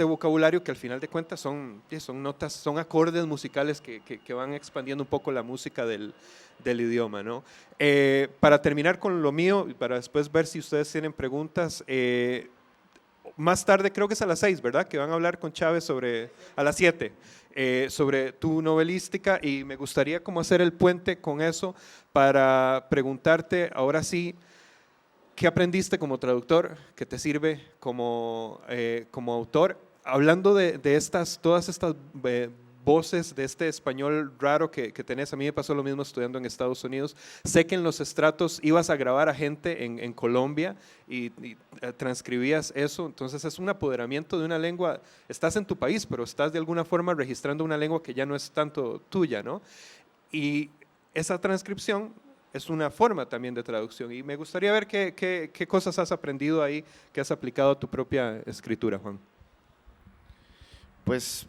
vocabulario que al final de cuentas son notas, son acordes musicales que van expandiendo un poco la música del idioma, ¿no? Para terminar con lo mío, para después ver si ustedes tienen preguntas, más tarde, creo que es a las 6, ¿verdad? Que van a hablar con Chávez a las 7, sobre tu novelística, y me gustaría como hacer el puente con eso para preguntarte, ahora sí, ¿qué aprendiste como traductor que te sirve como autor? Hablando de todas estas voces de este español raro que tenés. A mí me pasó lo mismo estudiando en Estados Unidos. Sé que en los estratos ibas a grabar a gente en Colombia y transcribías eso. Entonces es un apoderamiento de una lengua. Estás en tu país, pero estás de alguna forma registrando una lengua que ya no es tanto tuya, ¿no? Y esa transcripción es una forma también de traducción. Y me gustaría ver qué cosas has aprendido ahí, que has aplicado a tu propia escritura, Juan. Pues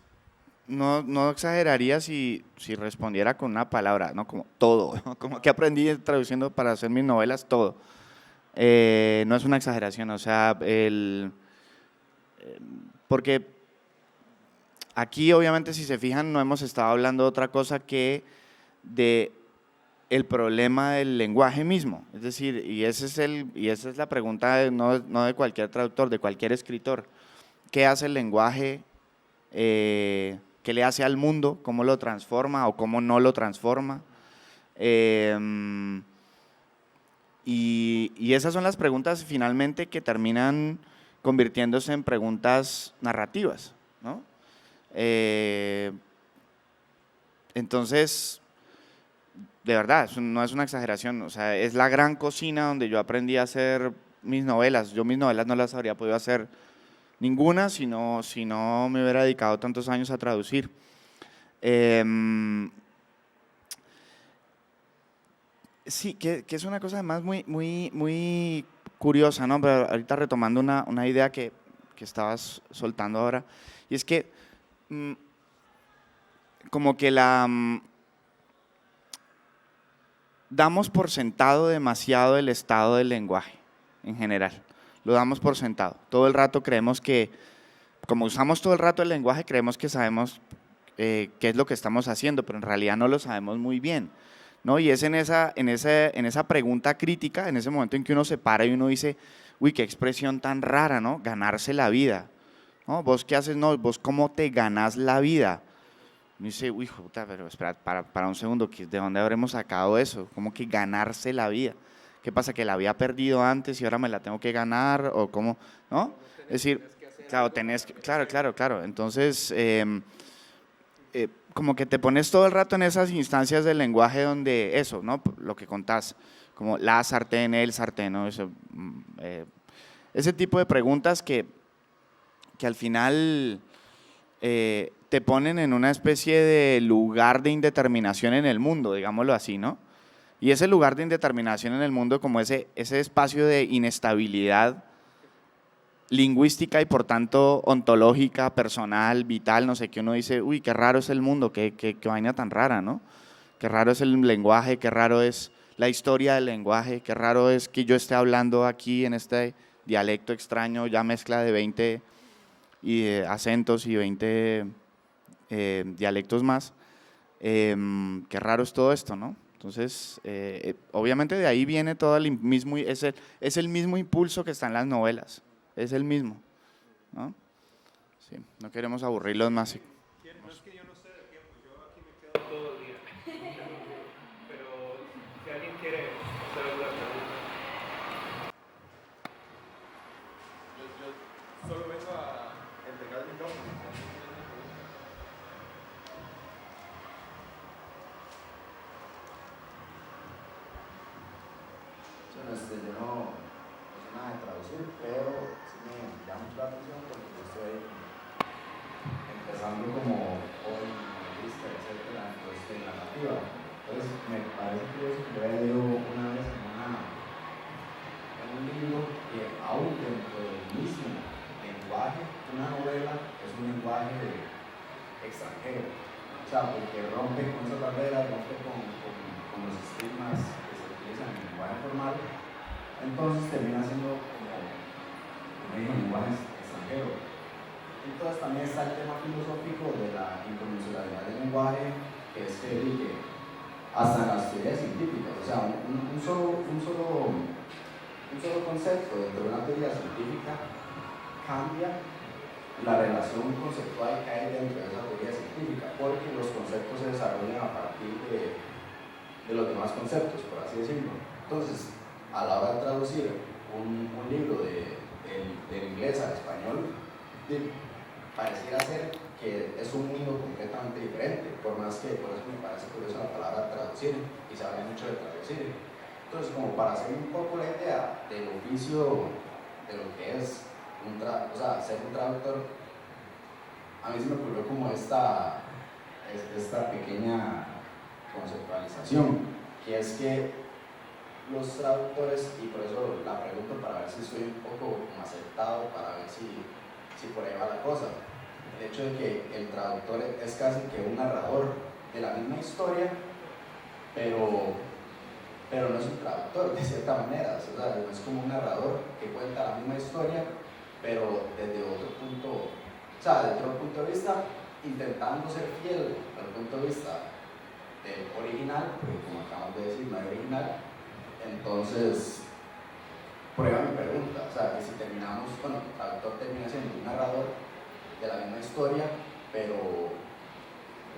no exageraría si respondiera con una palabra, ¿no? Como todo, ¿no? Como que aprendí traduciendo para hacer mis novelas, todo. No es una exageración, o sea, porque aquí obviamente si se fijan no hemos estado hablando de otra cosa que de el problema del lenguaje mismo, es decir, y esa es la pregunta no de cualquier traductor, de cualquier escritor, ¿qué hace el lenguaje? ¿Qué le hace al mundo? ¿Cómo lo transforma o cómo no lo transforma? Y esas son las preguntas finalmente que terminan convirtiéndose en preguntas narrativas, ¿no? Entonces, de verdad, no es una exageración, o sea, es la gran cocina donde yo aprendí a hacer mis novelas. Yo mis novelas no las habría podido hacer ninguna si no me hubiera dedicado tantos años a traducir. Sí, que es una cosa además muy curiosa, ¿no? Pero ahorita retomando una idea que estabas soltando ahora, y es que como que damos por sentado demasiado el estado del lenguaje en general. Lo damos por sentado. Todo el rato creemos que, como usamos todo el rato el lenguaje, creemos que sabemos qué es lo que estamos haciendo, pero en realidad no lo sabemos muy bien, ¿no? Y es en esa pregunta crítica, en ese momento en que uno se para y uno dice, uy, qué expresión tan rara, ¿no? Ganarse la vida, ¿no? ¿Vos qué haces? No, ¿vos cómo te ganas la vida? Me dice, uy, puta, pero espera, para un segundo, ¿de dónde habremos sacado eso? ¿Cómo que ganarse la vida? ¿Qué pasa, que la había perdido antes y ahora me la tengo que ganar? ¿O cómo? ¿No? Es decir, claro. Entonces, como que te pones todo el rato en esas instancias del lenguaje donde eso, ¿no? Lo que contás, como la sartén, el sartén, ¿no? Ese tipo de preguntas que al final te ponen en una especie de lugar de indeterminación en el mundo, digámoslo así, ¿no? Y ese lugar de indeterminación en el mundo, como ese espacio de inestabilidad lingüística y por tanto ontológica, personal, vital, no sé, que uno dice, uy, qué raro es el mundo, qué vaina tan rara, ¿no? Qué raro es el lenguaje, qué raro es la historia del lenguaje, qué raro es que yo esté hablando aquí en este dialecto extraño, ya mezcla de 20 acentos y 20 dialectos más. Qué raro es todo esto, ¿no? Entonces, obviamente de ahí viene todo el mismo, es el mismo impulso que está en las novelas, es el mismo, ¿no? Sí, no queremos aburrirlos más. No es que yo no sé de tiempo, yo aquí me quedo todo el día, pero si alguien quiere hacer alguna pregunta. Yo solo vengo a entregar el micrófono. Yo no sé nada de traducir, pero sí me llama mucho la atención porque yo estoy empezando como hoy, novelista, etcétera, entonces de narrativa. Entonces me parece curioso que yo haya leído una vez en un libro que aún dentro del mismo lenguaje, una novela es un lenguaje extranjero. O sea, porque rompe con esas barreras, rompe con los estigmas que se utilizan en el lenguaje formal, entonces termina siendo como un lenguaje extranjero. Entonces también está el tema filosófico de la inconmensurabilidad del lenguaje, que es que hasta en las teorías científicas, o sea, un solo concepto dentro de una teoría científica cambia la relación conceptual que hay dentro de esa teoría científica, porque los conceptos se desarrollan a partir de los demás conceptos, por así decirlo. Entonces, a la hora de traducir un libro del inglés al español, pareciera ser que es un mundo completamente diferente, por más que por eso me parece curiosa la palabra traducir, y se habla mucho de traducir. Entonces, como para hacer un poco la idea del oficio, de lo que es ser un traductor, a mí se me ocurrió como esta pequeña conceptualización, que es que los traductores, y por eso la pregunto para ver si estoy un poco acertado, para ver si por ahí va la cosa, el hecho de que el traductor es casi que un narrador de la misma historia, pero no es un traductor de cierta manera, o sea, es como un narrador que cuenta la misma historia, pero desde otro punto, desde otro punto de vista, intentando ser fiel al punto de vista del original, porque como acabamos de decir, no hay original. Entonces, por ahí va mi pregunta, que si terminamos, el traductor termina siendo un narrador de la misma historia, pero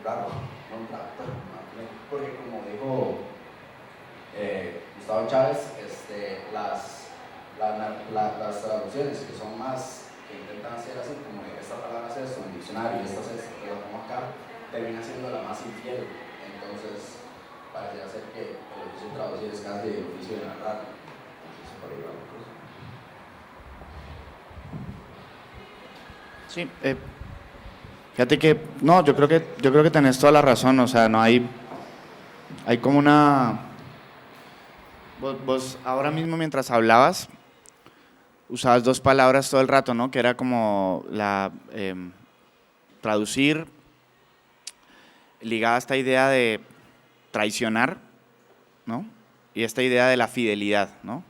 raro, no un traductor, porque como dijo Gustavo Chávez, las traducciones que son más, que intentan hacer así, como esta palabra es esto, en el diccionario, y esta es esto, que la pongo acá, termina siendo la más infiel. Entonces, parece ser que el oficio de traducir es casi el oficio de narrar. Entonces, por ahí va la cosa. Sí, fíjate que, no, yo creo que tenés toda la razón, o sea, no hay como una... Vos ahora mismo mientras hablabas, usabas dos palabras todo el rato, ¿no? Que era como traducir, ligada a esta idea de traicionar, ¿no? Y esta idea de la fidelidad, ¿no?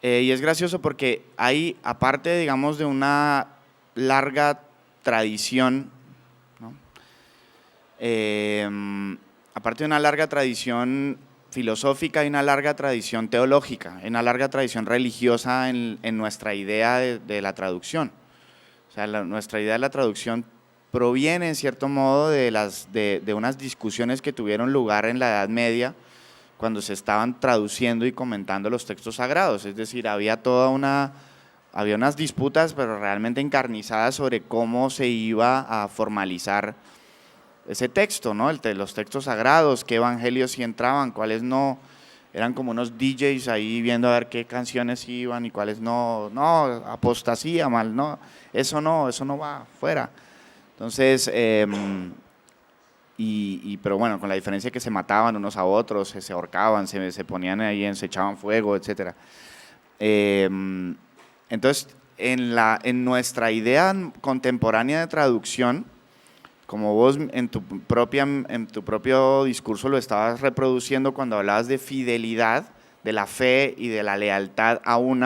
Y es gracioso porque hay, aparte, digamos, de una larga tradición, ¿no? Aparte de una larga tradición filosófica, hay una larga tradición teológica, hay una larga tradición religiosa en nuestra idea de la traducción. O sea, nuestra idea de la traducción proviene, en cierto modo, de unas discusiones que tuvieron lugar en la Edad Media, cuando se estaban traduciendo y comentando los textos sagrados. Es decir, había unas disputas, pero realmente encarnizadas, sobre cómo se iba a formalizar ese texto, ¿no? Los textos sagrados, qué evangelios sí entraban, cuáles no. Eran como unos DJs ahí viendo a ver qué canciones iban y cuáles no. No, apostasía, mal, no, eso no va, fuera. Entonces, pero bueno, con la diferencia que se mataban unos a otros, se ahorcaban, se ponían ahí, se echaban fuego, etc. Entonces, en nuestra idea contemporánea de traducción, como vos en tu propio discurso lo estabas reproduciendo cuando hablabas de fidelidad, de la fe y de la lealtad a un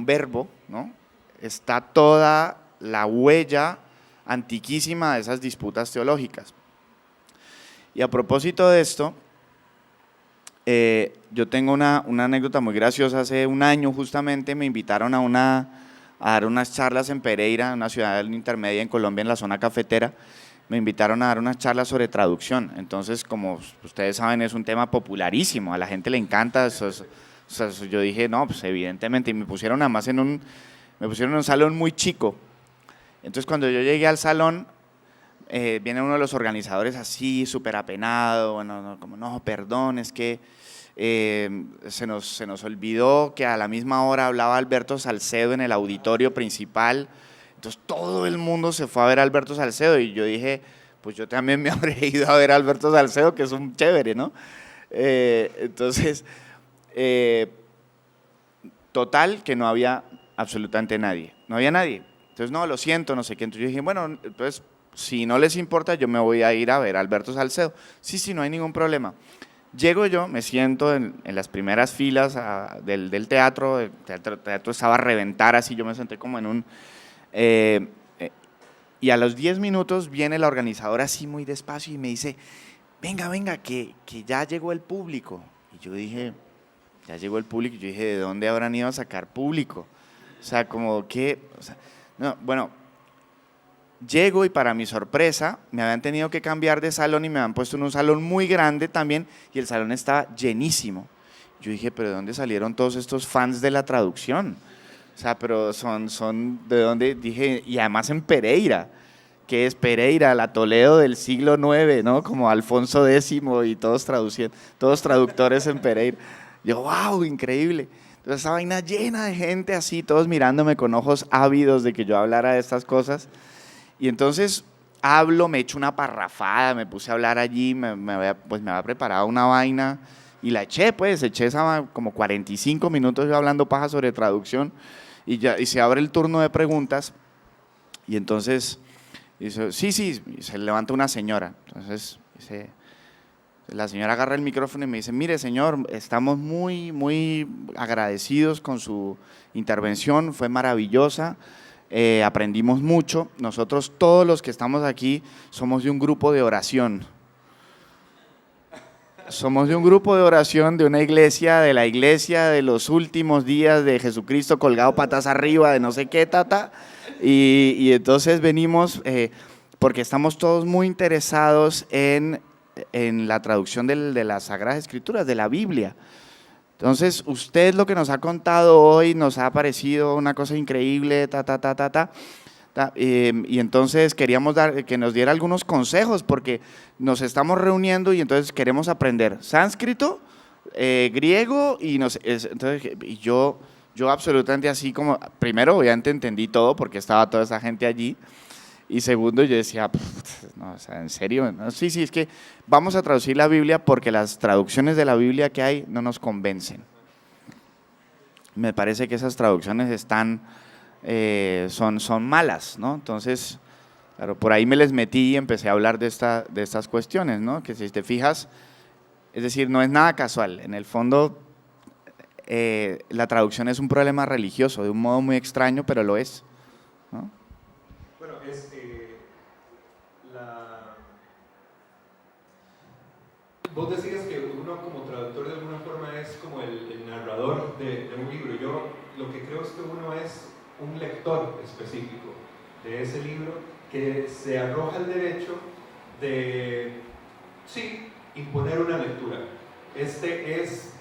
verbo, ¿no? Está toda la huella antiquísima de esas disputas teológicas. Y a propósito de esto, yo tengo una anécdota muy graciosa. Hace un año justamente me invitaron a dar unas charlas en Pereira, una ciudad intermedia en Colombia, en la zona cafetera. Me invitaron a dar unas charlas sobre traducción. Entonces, como ustedes saben, es un tema popularísimo, a la gente le encanta. Yo dije, no, pues evidentemente, y me pusieron además en un salón muy chico. Entonces, cuando yo llegué al salón, viene uno de los organizadores así, súper apenado, bueno, como, no, perdón, es que se nos olvidó que a la misma hora hablaba Alberto Salcedo en el auditorio principal. Entonces todo el mundo se fue a ver a Alberto Salcedo y yo dije, pues yo también me habré ido a ver a Alberto Salcedo, que es un chévere, ¿no? Entonces, total, que no había absolutamente nadie, no había nadie. Entonces, no, lo siento, no sé qué. Entonces yo dije, bueno, entonces, si no les importa, yo me voy a ir a ver a Alberto Salcedo. Sí, no hay ningún problema. Llego yo, me siento en las primeras filas del teatro. El teatro estaba a reventar así, yo me senté como en un... y a los 10 minutos viene la organizadora así muy despacio y me dice, venga, que ya llegó el público. Y yo dije, ya llegó el público. Y yo dije, ¿de dónde habrán ido a sacar público? O sea, como que... O sea, no, bueno, llego y para mi sorpresa me habían tenido que cambiar de salón y me habían puesto en un salón muy grande también y el salón estaba llenísimo. Yo dije, ¿pero de dónde salieron todos estos fans de la traducción? O sea, pero son de donde dije, y además en Pereira, que es Pereira, la Toledo del siglo IX, ¿no? Como Alfonso X y todos traduciendo, todos traductores en Pereira. Yo, wow, increíble. Entonces esa vaina llena de gente así, todos mirándome con ojos ávidos de que yo hablara de estas cosas. Y entonces hablo, me echo una parrafada, me puse a hablar allí, me había preparado una vaina y la eché, eché esa como 45 minutos yo hablando paja sobre traducción y se abre el turno de preguntas y entonces dice, sí, y se levanta una señora. Entonces la señora agarra el micrófono y me dice, mire señor, estamos muy, muy agradecidos con su intervención, fue maravillosa. Aprendimos mucho. Nosotros todos los que estamos aquí somos de un grupo de oración. Somos de un grupo de oración de una iglesia, de la iglesia de los últimos días de Jesucristo colgado patas arriba, de no sé qué, y entonces venimos porque estamos todos muy interesados en la traducción de las Sagradas Escrituras, de la Biblia. Entonces, usted lo que nos ha contado hoy nos ha parecido una cosa increíble, y entonces queríamos que nos diera algunos consejos porque nos estamos reuniendo y entonces queremos aprender sánscrito, griego y yo absolutamente así como, primero obviamente entendí todo porque estaba toda esa gente allí. Y segundo, yo decía, no, o sea, ¿en serio? No, sí, es que vamos a traducir la Biblia porque las traducciones de la Biblia que hay no nos convencen. Me parece que esas traducciones son malas, ¿no? Entonces, claro, por ahí me les metí y empecé a hablar de estas cuestiones, ¿no? Que si te fijas, es decir, no es nada casual. En el fondo, la traducción es un problema religioso, de un modo muy extraño, pero lo es, ¿no? Bueno, vos decías que uno como traductor de alguna forma es como el narrador de un libro. Yo lo que creo es que uno es un lector específico de ese libro que se arroja el derecho de, sí, imponer una lectura. Esta es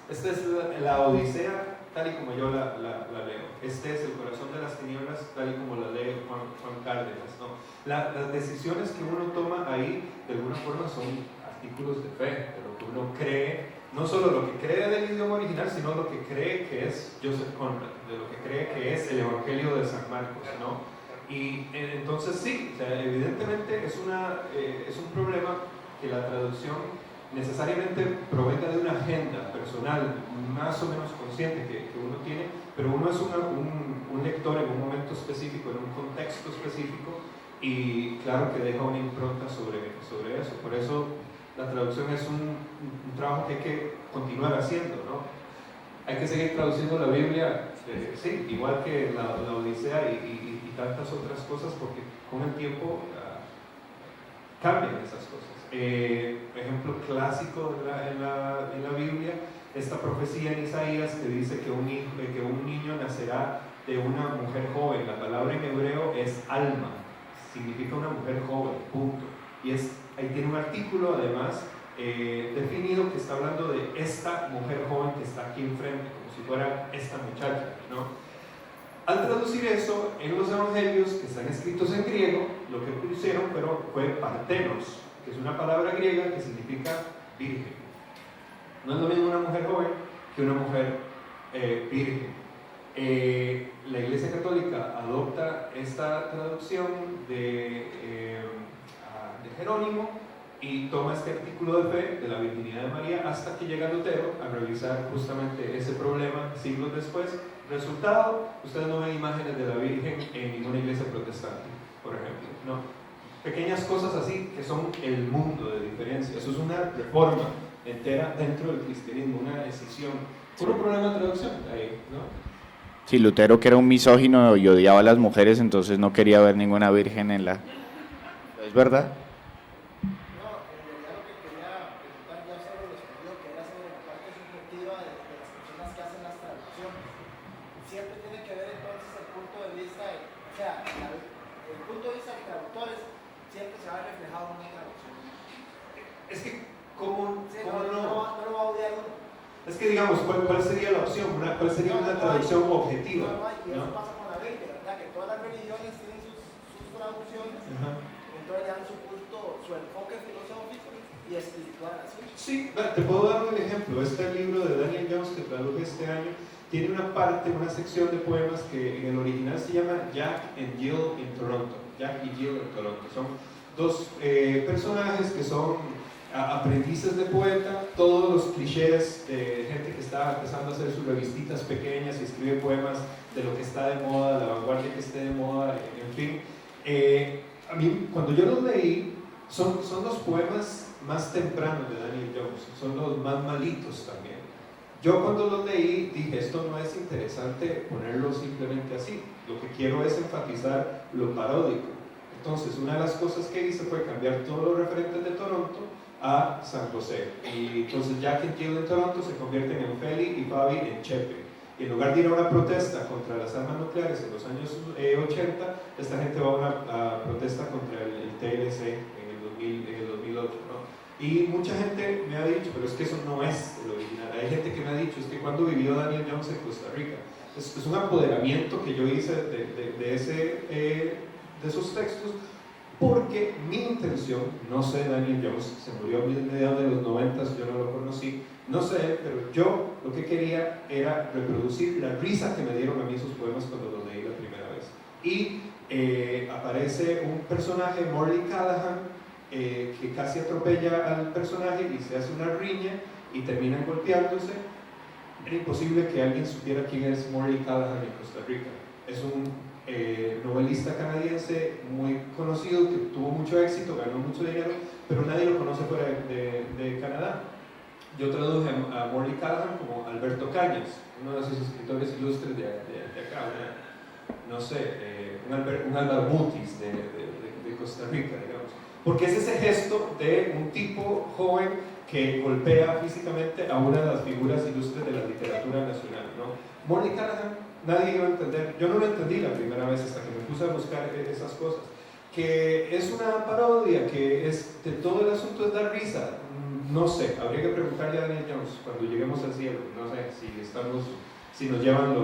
la Odisea tal y como yo la leo. Este es el corazón de las tinieblas tal y como la lee Juan Cárdenas, ¿no? Las decisiones que uno toma ahí de alguna forma son artículos de fe, de lo que uno cree, no solo lo que cree del idioma original, sino lo que cree que es Joseph Conrad, de lo que cree que es el Evangelio de San Marcos, ¿no? Y entonces sí, o sea, evidentemente es un problema que la traducción necesariamente provenga de una agenda personal más o menos consciente que uno tiene, pero uno es un lector en un momento específico, en un contexto específico, y claro que deja una impronta sobre eso. Por eso la traducción es un trabajo que hay que continuar haciendo, ¿no? Hay que seguir traduciendo la Biblia, sí, igual que la Odisea y tantas otras cosas, porque con el tiempo cambian esas cosas. Ejemplo clásico en la Biblia, esta profecía en Isaías que dice que un niño nacerá de una mujer joven. La palabra en hebreo es alma, significa una mujer joven, punto. Y ahí tiene un artículo además definido que está hablando de esta mujer joven que está aquí enfrente, como si fuera esta muchacha, ¿no? Al traducir eso en los evangelios que están escritos en griego, lo que pusieron fue partenos, que es una palabra griega que significa virgen. No es lo mismo una mujer joven que una mujer virgen. La Iglesia Católica adopta esta traducción de Jerónimo y toma este artículo de fe de la virginidad de María hasta que llega Lutero a revisar justamente ese problema siglos después. Resultado, ustedes no ven imágenes de la Virgen en ninguna iglesia protestante, por ejemplo, ¿no? Pequeñas cosas así que son el mundo de diferencia. Eso es una reforma entera dentro del cristianismo, una decisión. Puro problema de traducción ahí, ¿no? Sí, Lutero, que era un misógino y odiaba a las mujeres, entonces no quería ver ninguna virgen en la... ¿Es verdad? Es que, ¿cómo no? No lo va a odiar uno. Es que digamos, ¿cuál sería la opción? ¿Cuál sería una traducción objetiva? Y eso ¿no? pasa con la Biblia, ¿verdad? Que todas las religiones tienen sus traducciones, Ajá. entonces le dan su culto, su enfoque filosófico y espiritual, así. Sí, te puedo dar un ejemplo. Este libro de Daniel Jones que traduje este año tiene una parte, una sección de poemas que en el original se llama Jack and Jill in Toronto. Jack y Jill en Toronto. Son dos personajes que son aprendices de poeta, todos los clichés de gente que está empezando a hacer sus revistitas pequeñas y escribe poemas de lo que está de moda, la vanguardia que esté de moda, en fin. A mí, cuando yo los leí, son los poemas más tempranos de Daniel Jones, son los más malitos también. Yo cuando los leí dije, esto no es interesante ponerlo simplemente así, lo que quiero es enfatizar lo paródico. Entonces, una de las cosas que hice fue cambiar todos los referentes de Toronto a San José. Y entonces Jack y Jill en Toronto se convierten en Feli y Fabi en Chepe. Y en lugar de ir a una protesta contra las armas nucleares en los años 80, esta gente va a una protesta contra el TLC en el 2008, ¿no? Y mucha gente me ha dicho, pero es que eso no es el original. Hay gente que me ha dicho, es que cuando vivió Daniel Jones en Costa Rica, es un apoderamiento que yo hice de esos textos, porque mi intención, no sé, Daniel Jones se murió a mediados de los 90, yo no lo conocí, no sé, pero yo lo que quería era reproducir la risa que me dieron a mí esos poemas cuando los leí la primera vez. Y aparece un personaje, Morley Callahan, que casi atropella al personaje y se hace una riña y terminan golpeándose. Era imposible que alguien supiera quién es Morley Callahan en Costa Rica. Es un novelista canadiense muy conocido que tuvo mucho éxito, ganó mucho dinero, pero nadie lo conoce fuera de Canadá. Yo traduje a Morley Callahan como Alberto Cañas, uno de esos escritores ilustres de acá, no sé, un Álvaro Mutis de Costa Rica, digamos. Porque es ese gesto de un tipo joven que golpea físicamente a una de las figuras ilustres de la literatura nacional, ¿no? Morley Callahan, nadie iba a entender, yo no lo entendí la primera vez hasta que me puse a buscar esas cosas, que es una parodia, que de todo el asunto es dar risa, no sé, habría que preguntarle a Daniel Jones cuando lleguemos al cielo, no sé, si nos llevan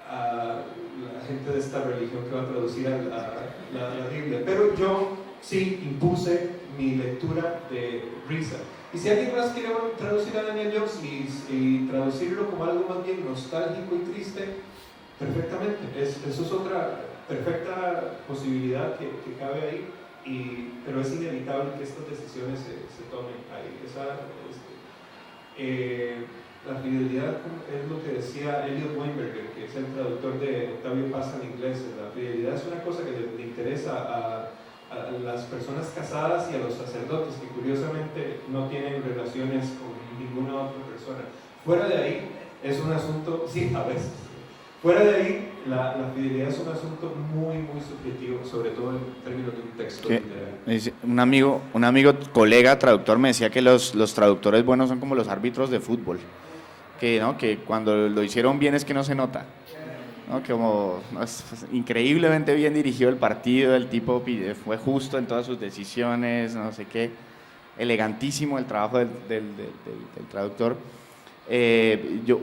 a la gente de esta religión que va a traducir a la Biblia, pero yo sí impuse mi lectura de risa. Y si alguien más quiere traducir a Daniel Jones y traducirlo como algo más bien nostálgico y triste, perfectamente, eso es otra perfecta posibilidad que cabe ahí, pero es inevitable que estas decisiones se tomen ahí. La fidelidad es lo que decía Elliot Weinberger, que es el traductor de Octavio Paz al inglés. La fidelidad es una cosa que le interesa a las personas casadas y a los sacerdotes, que curiosamente no tienen relaciones con ninguna otra persona. Fuera de ahí es un asunto, sí, a veces. Fuera de ahí, la fidelidad es un asunto muy, muy subjetivo, sobre todo en términos de un texto literario. Un amigo, colega traductor me decía que los traductores buenos son como los árbitros de fútbol, que cuando lo hicieron bien es que no se nota. ¿No? Como es increíblemente bien dirigido el partido, el tipo fue justo en todas sus decisiones, no sé qué, elegantísimo el trabajo del traductor.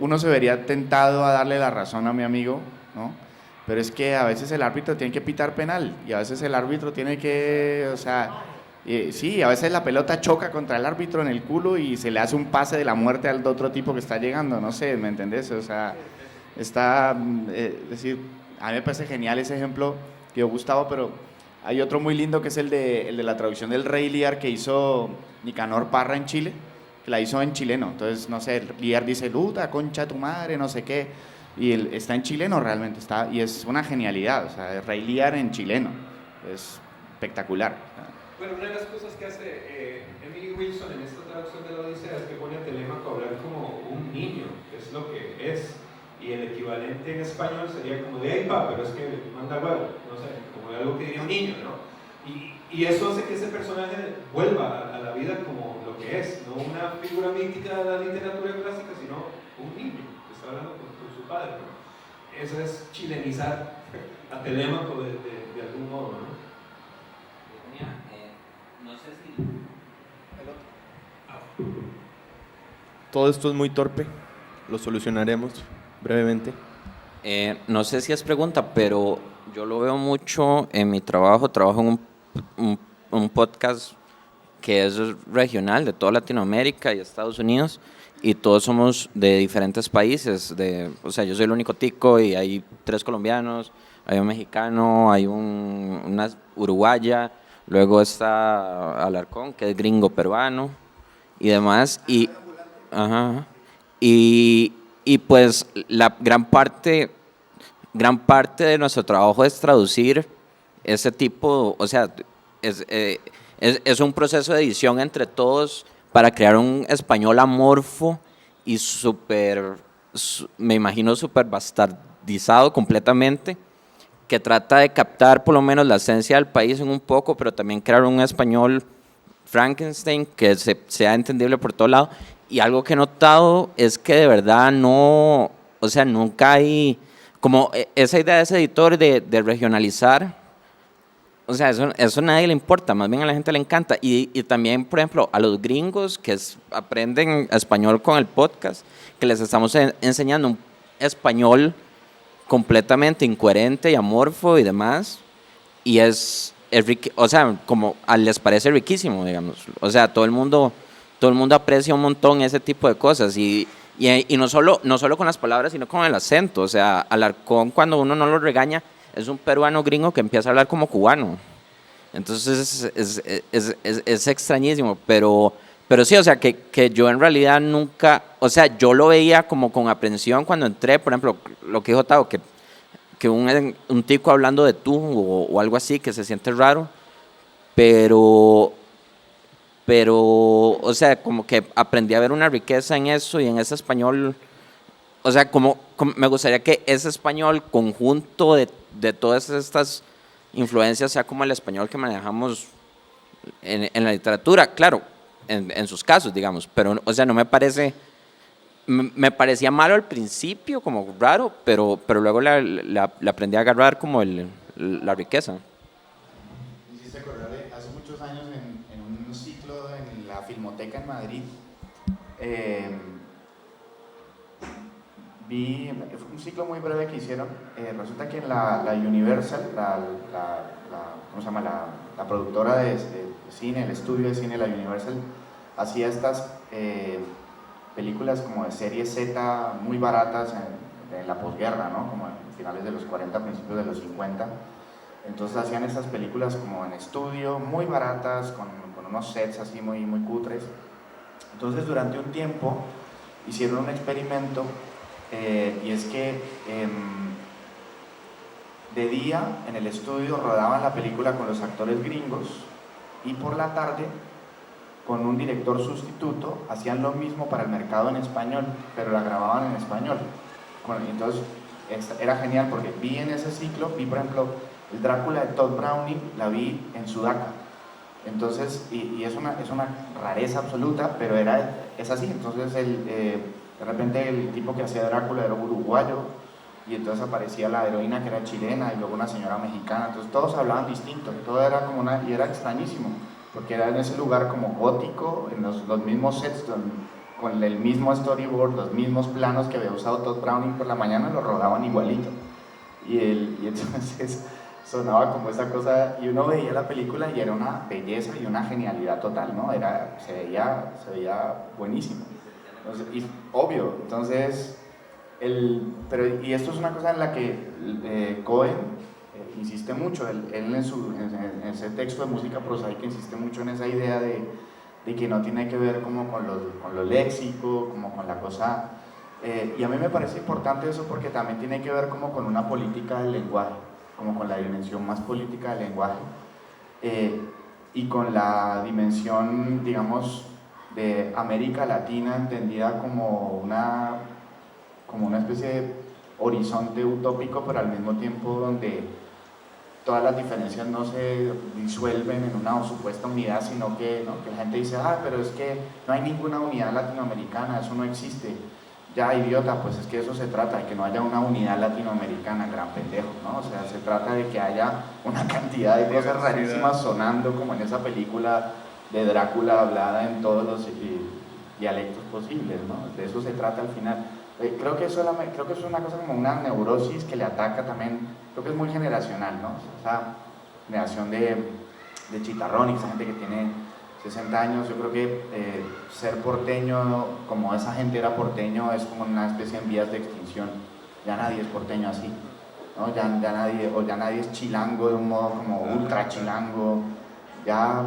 Uno se vería tentado a darle la razón a mi amigo, ¿no? Pero es que a veces el árbitro tiene que pitar penal y a veces el árbitro tiene que, sí, a veces la pelota choca contra el árbitro en el culo y se le hace un pase de la muerte al otro tipo que está llegando, no sé, ¿me entendés? Es decir, a mí me parece genial ese ejemplo que dio Gustavo, pero hay otro muy lindo que es el de la traducción del Rey Lear que hizo Nicanor Parra en Chile, que la hizo en chileno. Entonces, no sé, Lear dice, luta, concha de tu madre, no sé qué, y está en chileno realmente, y es una genialidad, el Rey Lear en chileno, es espectacular. Bueno, una de las cosas que hace Emily Wilson en esta traducción de la Odisea es que pone a Telémaco a hablar como un niño, que es lo que es. Y el equivalente en español sería como de ¡epa! Pero es que manda huevo, no sé, como de algo que diría un niño, ¿no? Y eso hace que ese personaje vuelva a la vida como lo que es, no una figura mítica de la literatura clásica, sino un niño que está hablando con su padre, ¿no? Eso es chilenizar a Telémaco de algún modo, ¿no? No sé si... todo esto es muy torpe, lo solucionaremos brevemente. No sé si es pregunta, pero yo lo veo mucho en mi trabajo. Trabajo en un podcast que es regional de toda Latinoamérica y Estados Unidos, y todos somos de diferentes países. O sea, yo soy el único tico y hay 3 colombianos, hay un mexicano, hay una uruguaya, luego está Alarcón, que es gringo peruano y demás. Ajá, y pues la gran parte de nuestro trabajo es traducir ese tipo, o sea, es un proceso de edición entre todos para crear un español amorfo y me imagino súper bastardizado completamente, que trata de captar por lo menos la esencia del país en un poco, pero también crear un español Frankenstein que sea entendible por todo lado. Y algo que he notado es que de verdad no, o sea, nunca hay como esa idea de ese editor de regionalizar. O sea, eso a nadie le importa, más bien a la gente le encanta. Y también, por ejemplo, a los gringos que aprenden español con el podcast, que les estamos enseñando un español completamente incoherente y amorfo y demás. Y o sea, como les parece riquísimo, digamos. O sea, todo el mundo aprecia un montón ese tipo de cosas. Y no solo con las palabras, sino con el acento. O sea, Alarcón, cuando uno no lo regaña, es un peruano gringo que empieza a hablar como cubano. Entonces es extrañísimo, pero sí, o sea, que yo en realidad nunca, o sea, yo lo veía como con aprensión cuando entré, por ejemplo, lo que dijo Tao, que un tico hablando de tú o algo así, que se siente raro, pero, o sea, como que aprendí a ver una riqueza en eso y en ese español. O sea, como me gustaría que ese español conjunto de todas estas influencias sea como el español que manejamos en la literatura, claro, en sus casos, digamos, pero, o sea, no me me parecía malo al principio, como raro, pero luego le aprendí a agarrar como la riqueza. Me hiciste acordar de hace muchos años en un ciclo en la Filmoteca en Madrid. Fue un ciclo muy breve que hicieron. Resulta que en la Universal, ¿cómo se llama? La productora de cine, el estudio de cine, la Universal, hacía estas películas como de serie Z muy baratas en la posguerra, ¿no? Como en finales de los 40, principios de los 50. Entonces hacían estas películas como en estudio, muy baratas, con unos sets así muy, muy cutres. Entonces durante un tiempo hicieron un experimento. Y es que de día en el estudio rodaban la película con los actores gringos y por la tarde con un director sustituto hacían lo mismo para el mercado en español, pero la grababan en español. Bueno, entonces era genial porque vi en ese ciclo, por ejemplo el Drácula de Todd Browning, la vi en Sudaca. Entonces, y es una rareza absoluta, pero es así. Entonces de repente el tipo que hacía Drácula era uruguayo y entonces aparecía la heroína que era chilena y luego una señora mexicana, entonces todos hablaban distinto, todo era como y era extrañísimo, porque era en ese lugar como gótico, en los mismos sets, con el mismo storyboard, los mismos planos que había usado Todd Browning por la mañana, lo rodaban igualito, y entonces sonaba como esa cosa, y uno veía la película y era una belleza y una genialidad total, ¿no? Se veía buenísimo. Entonces, y obvio, entonces, y esto es una cosa en la que Cohen insiste mucho, él en ese texto de música prosaica insiste mucho en esa idea de que no tiene que ver como con lo léxico, como con la cosa, y a mí me parece importante eso porque también tiene que ver como con una política del lenguaje, como con la dimensión más política del lenguaje, y con la dimensión, digamos, de América Latina entendida como una especie de horizonte utópico, pero al mismo tiempo donde todas las diferencias no se disuelven en una supuesta unidad, sino que la gente dice, pero es que no hay ninguna unidad latinoamericana, eso no existe. Ya, idiota, pues es que eso se trata, de que no haya una unidad latinoamericana, gran pendejo, ¿no? O sea, se trata de que haya una cantidad de cosas rarísimas sonando como en esa película de Drácula hablada en todos dialectos posibles, ¿no? De eso se trata al final. Creo que eso es una cosa como una neurosis que le ataca también, creo que es muy generacional, ¿no? Esa generación de Chitarrón y esa gente que tiene 60 años, yo creo que ser porteño, como esa gente era porteño, es como una especie en vías de extinción. Ya nadie es porteño así, ¿no? Ya nadie es chilango de un modo como ultra chilango. Ya,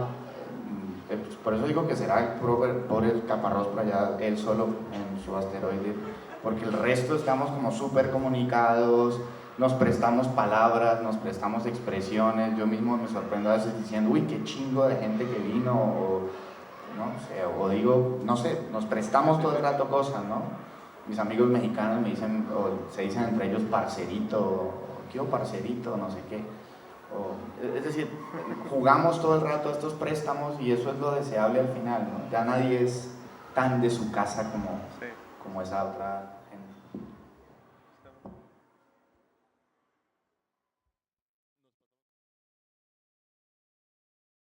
por eso digo que será el pobre Caparrós por allá, él solo en su asteroide, porque el resto estamos como súper comunicados, nos prestamos palabras, nos prestamos expresiones. Yo mismo me sorprendo a veces diciendo, uy, qué chingo de gente que vino, o, no sé, o digo, no sé, nos prestamos todo el rato cosas, ¿no? Mis amigos mexicanos me dicen, o se dicen entre ellos parcerito, o ¿qué parcerito? No sé qué. Es decir, jugamos todo el rato a estos préstamos y eso es lo deseable al final, ¿no? Ya nadie es tan de su casa como esa otra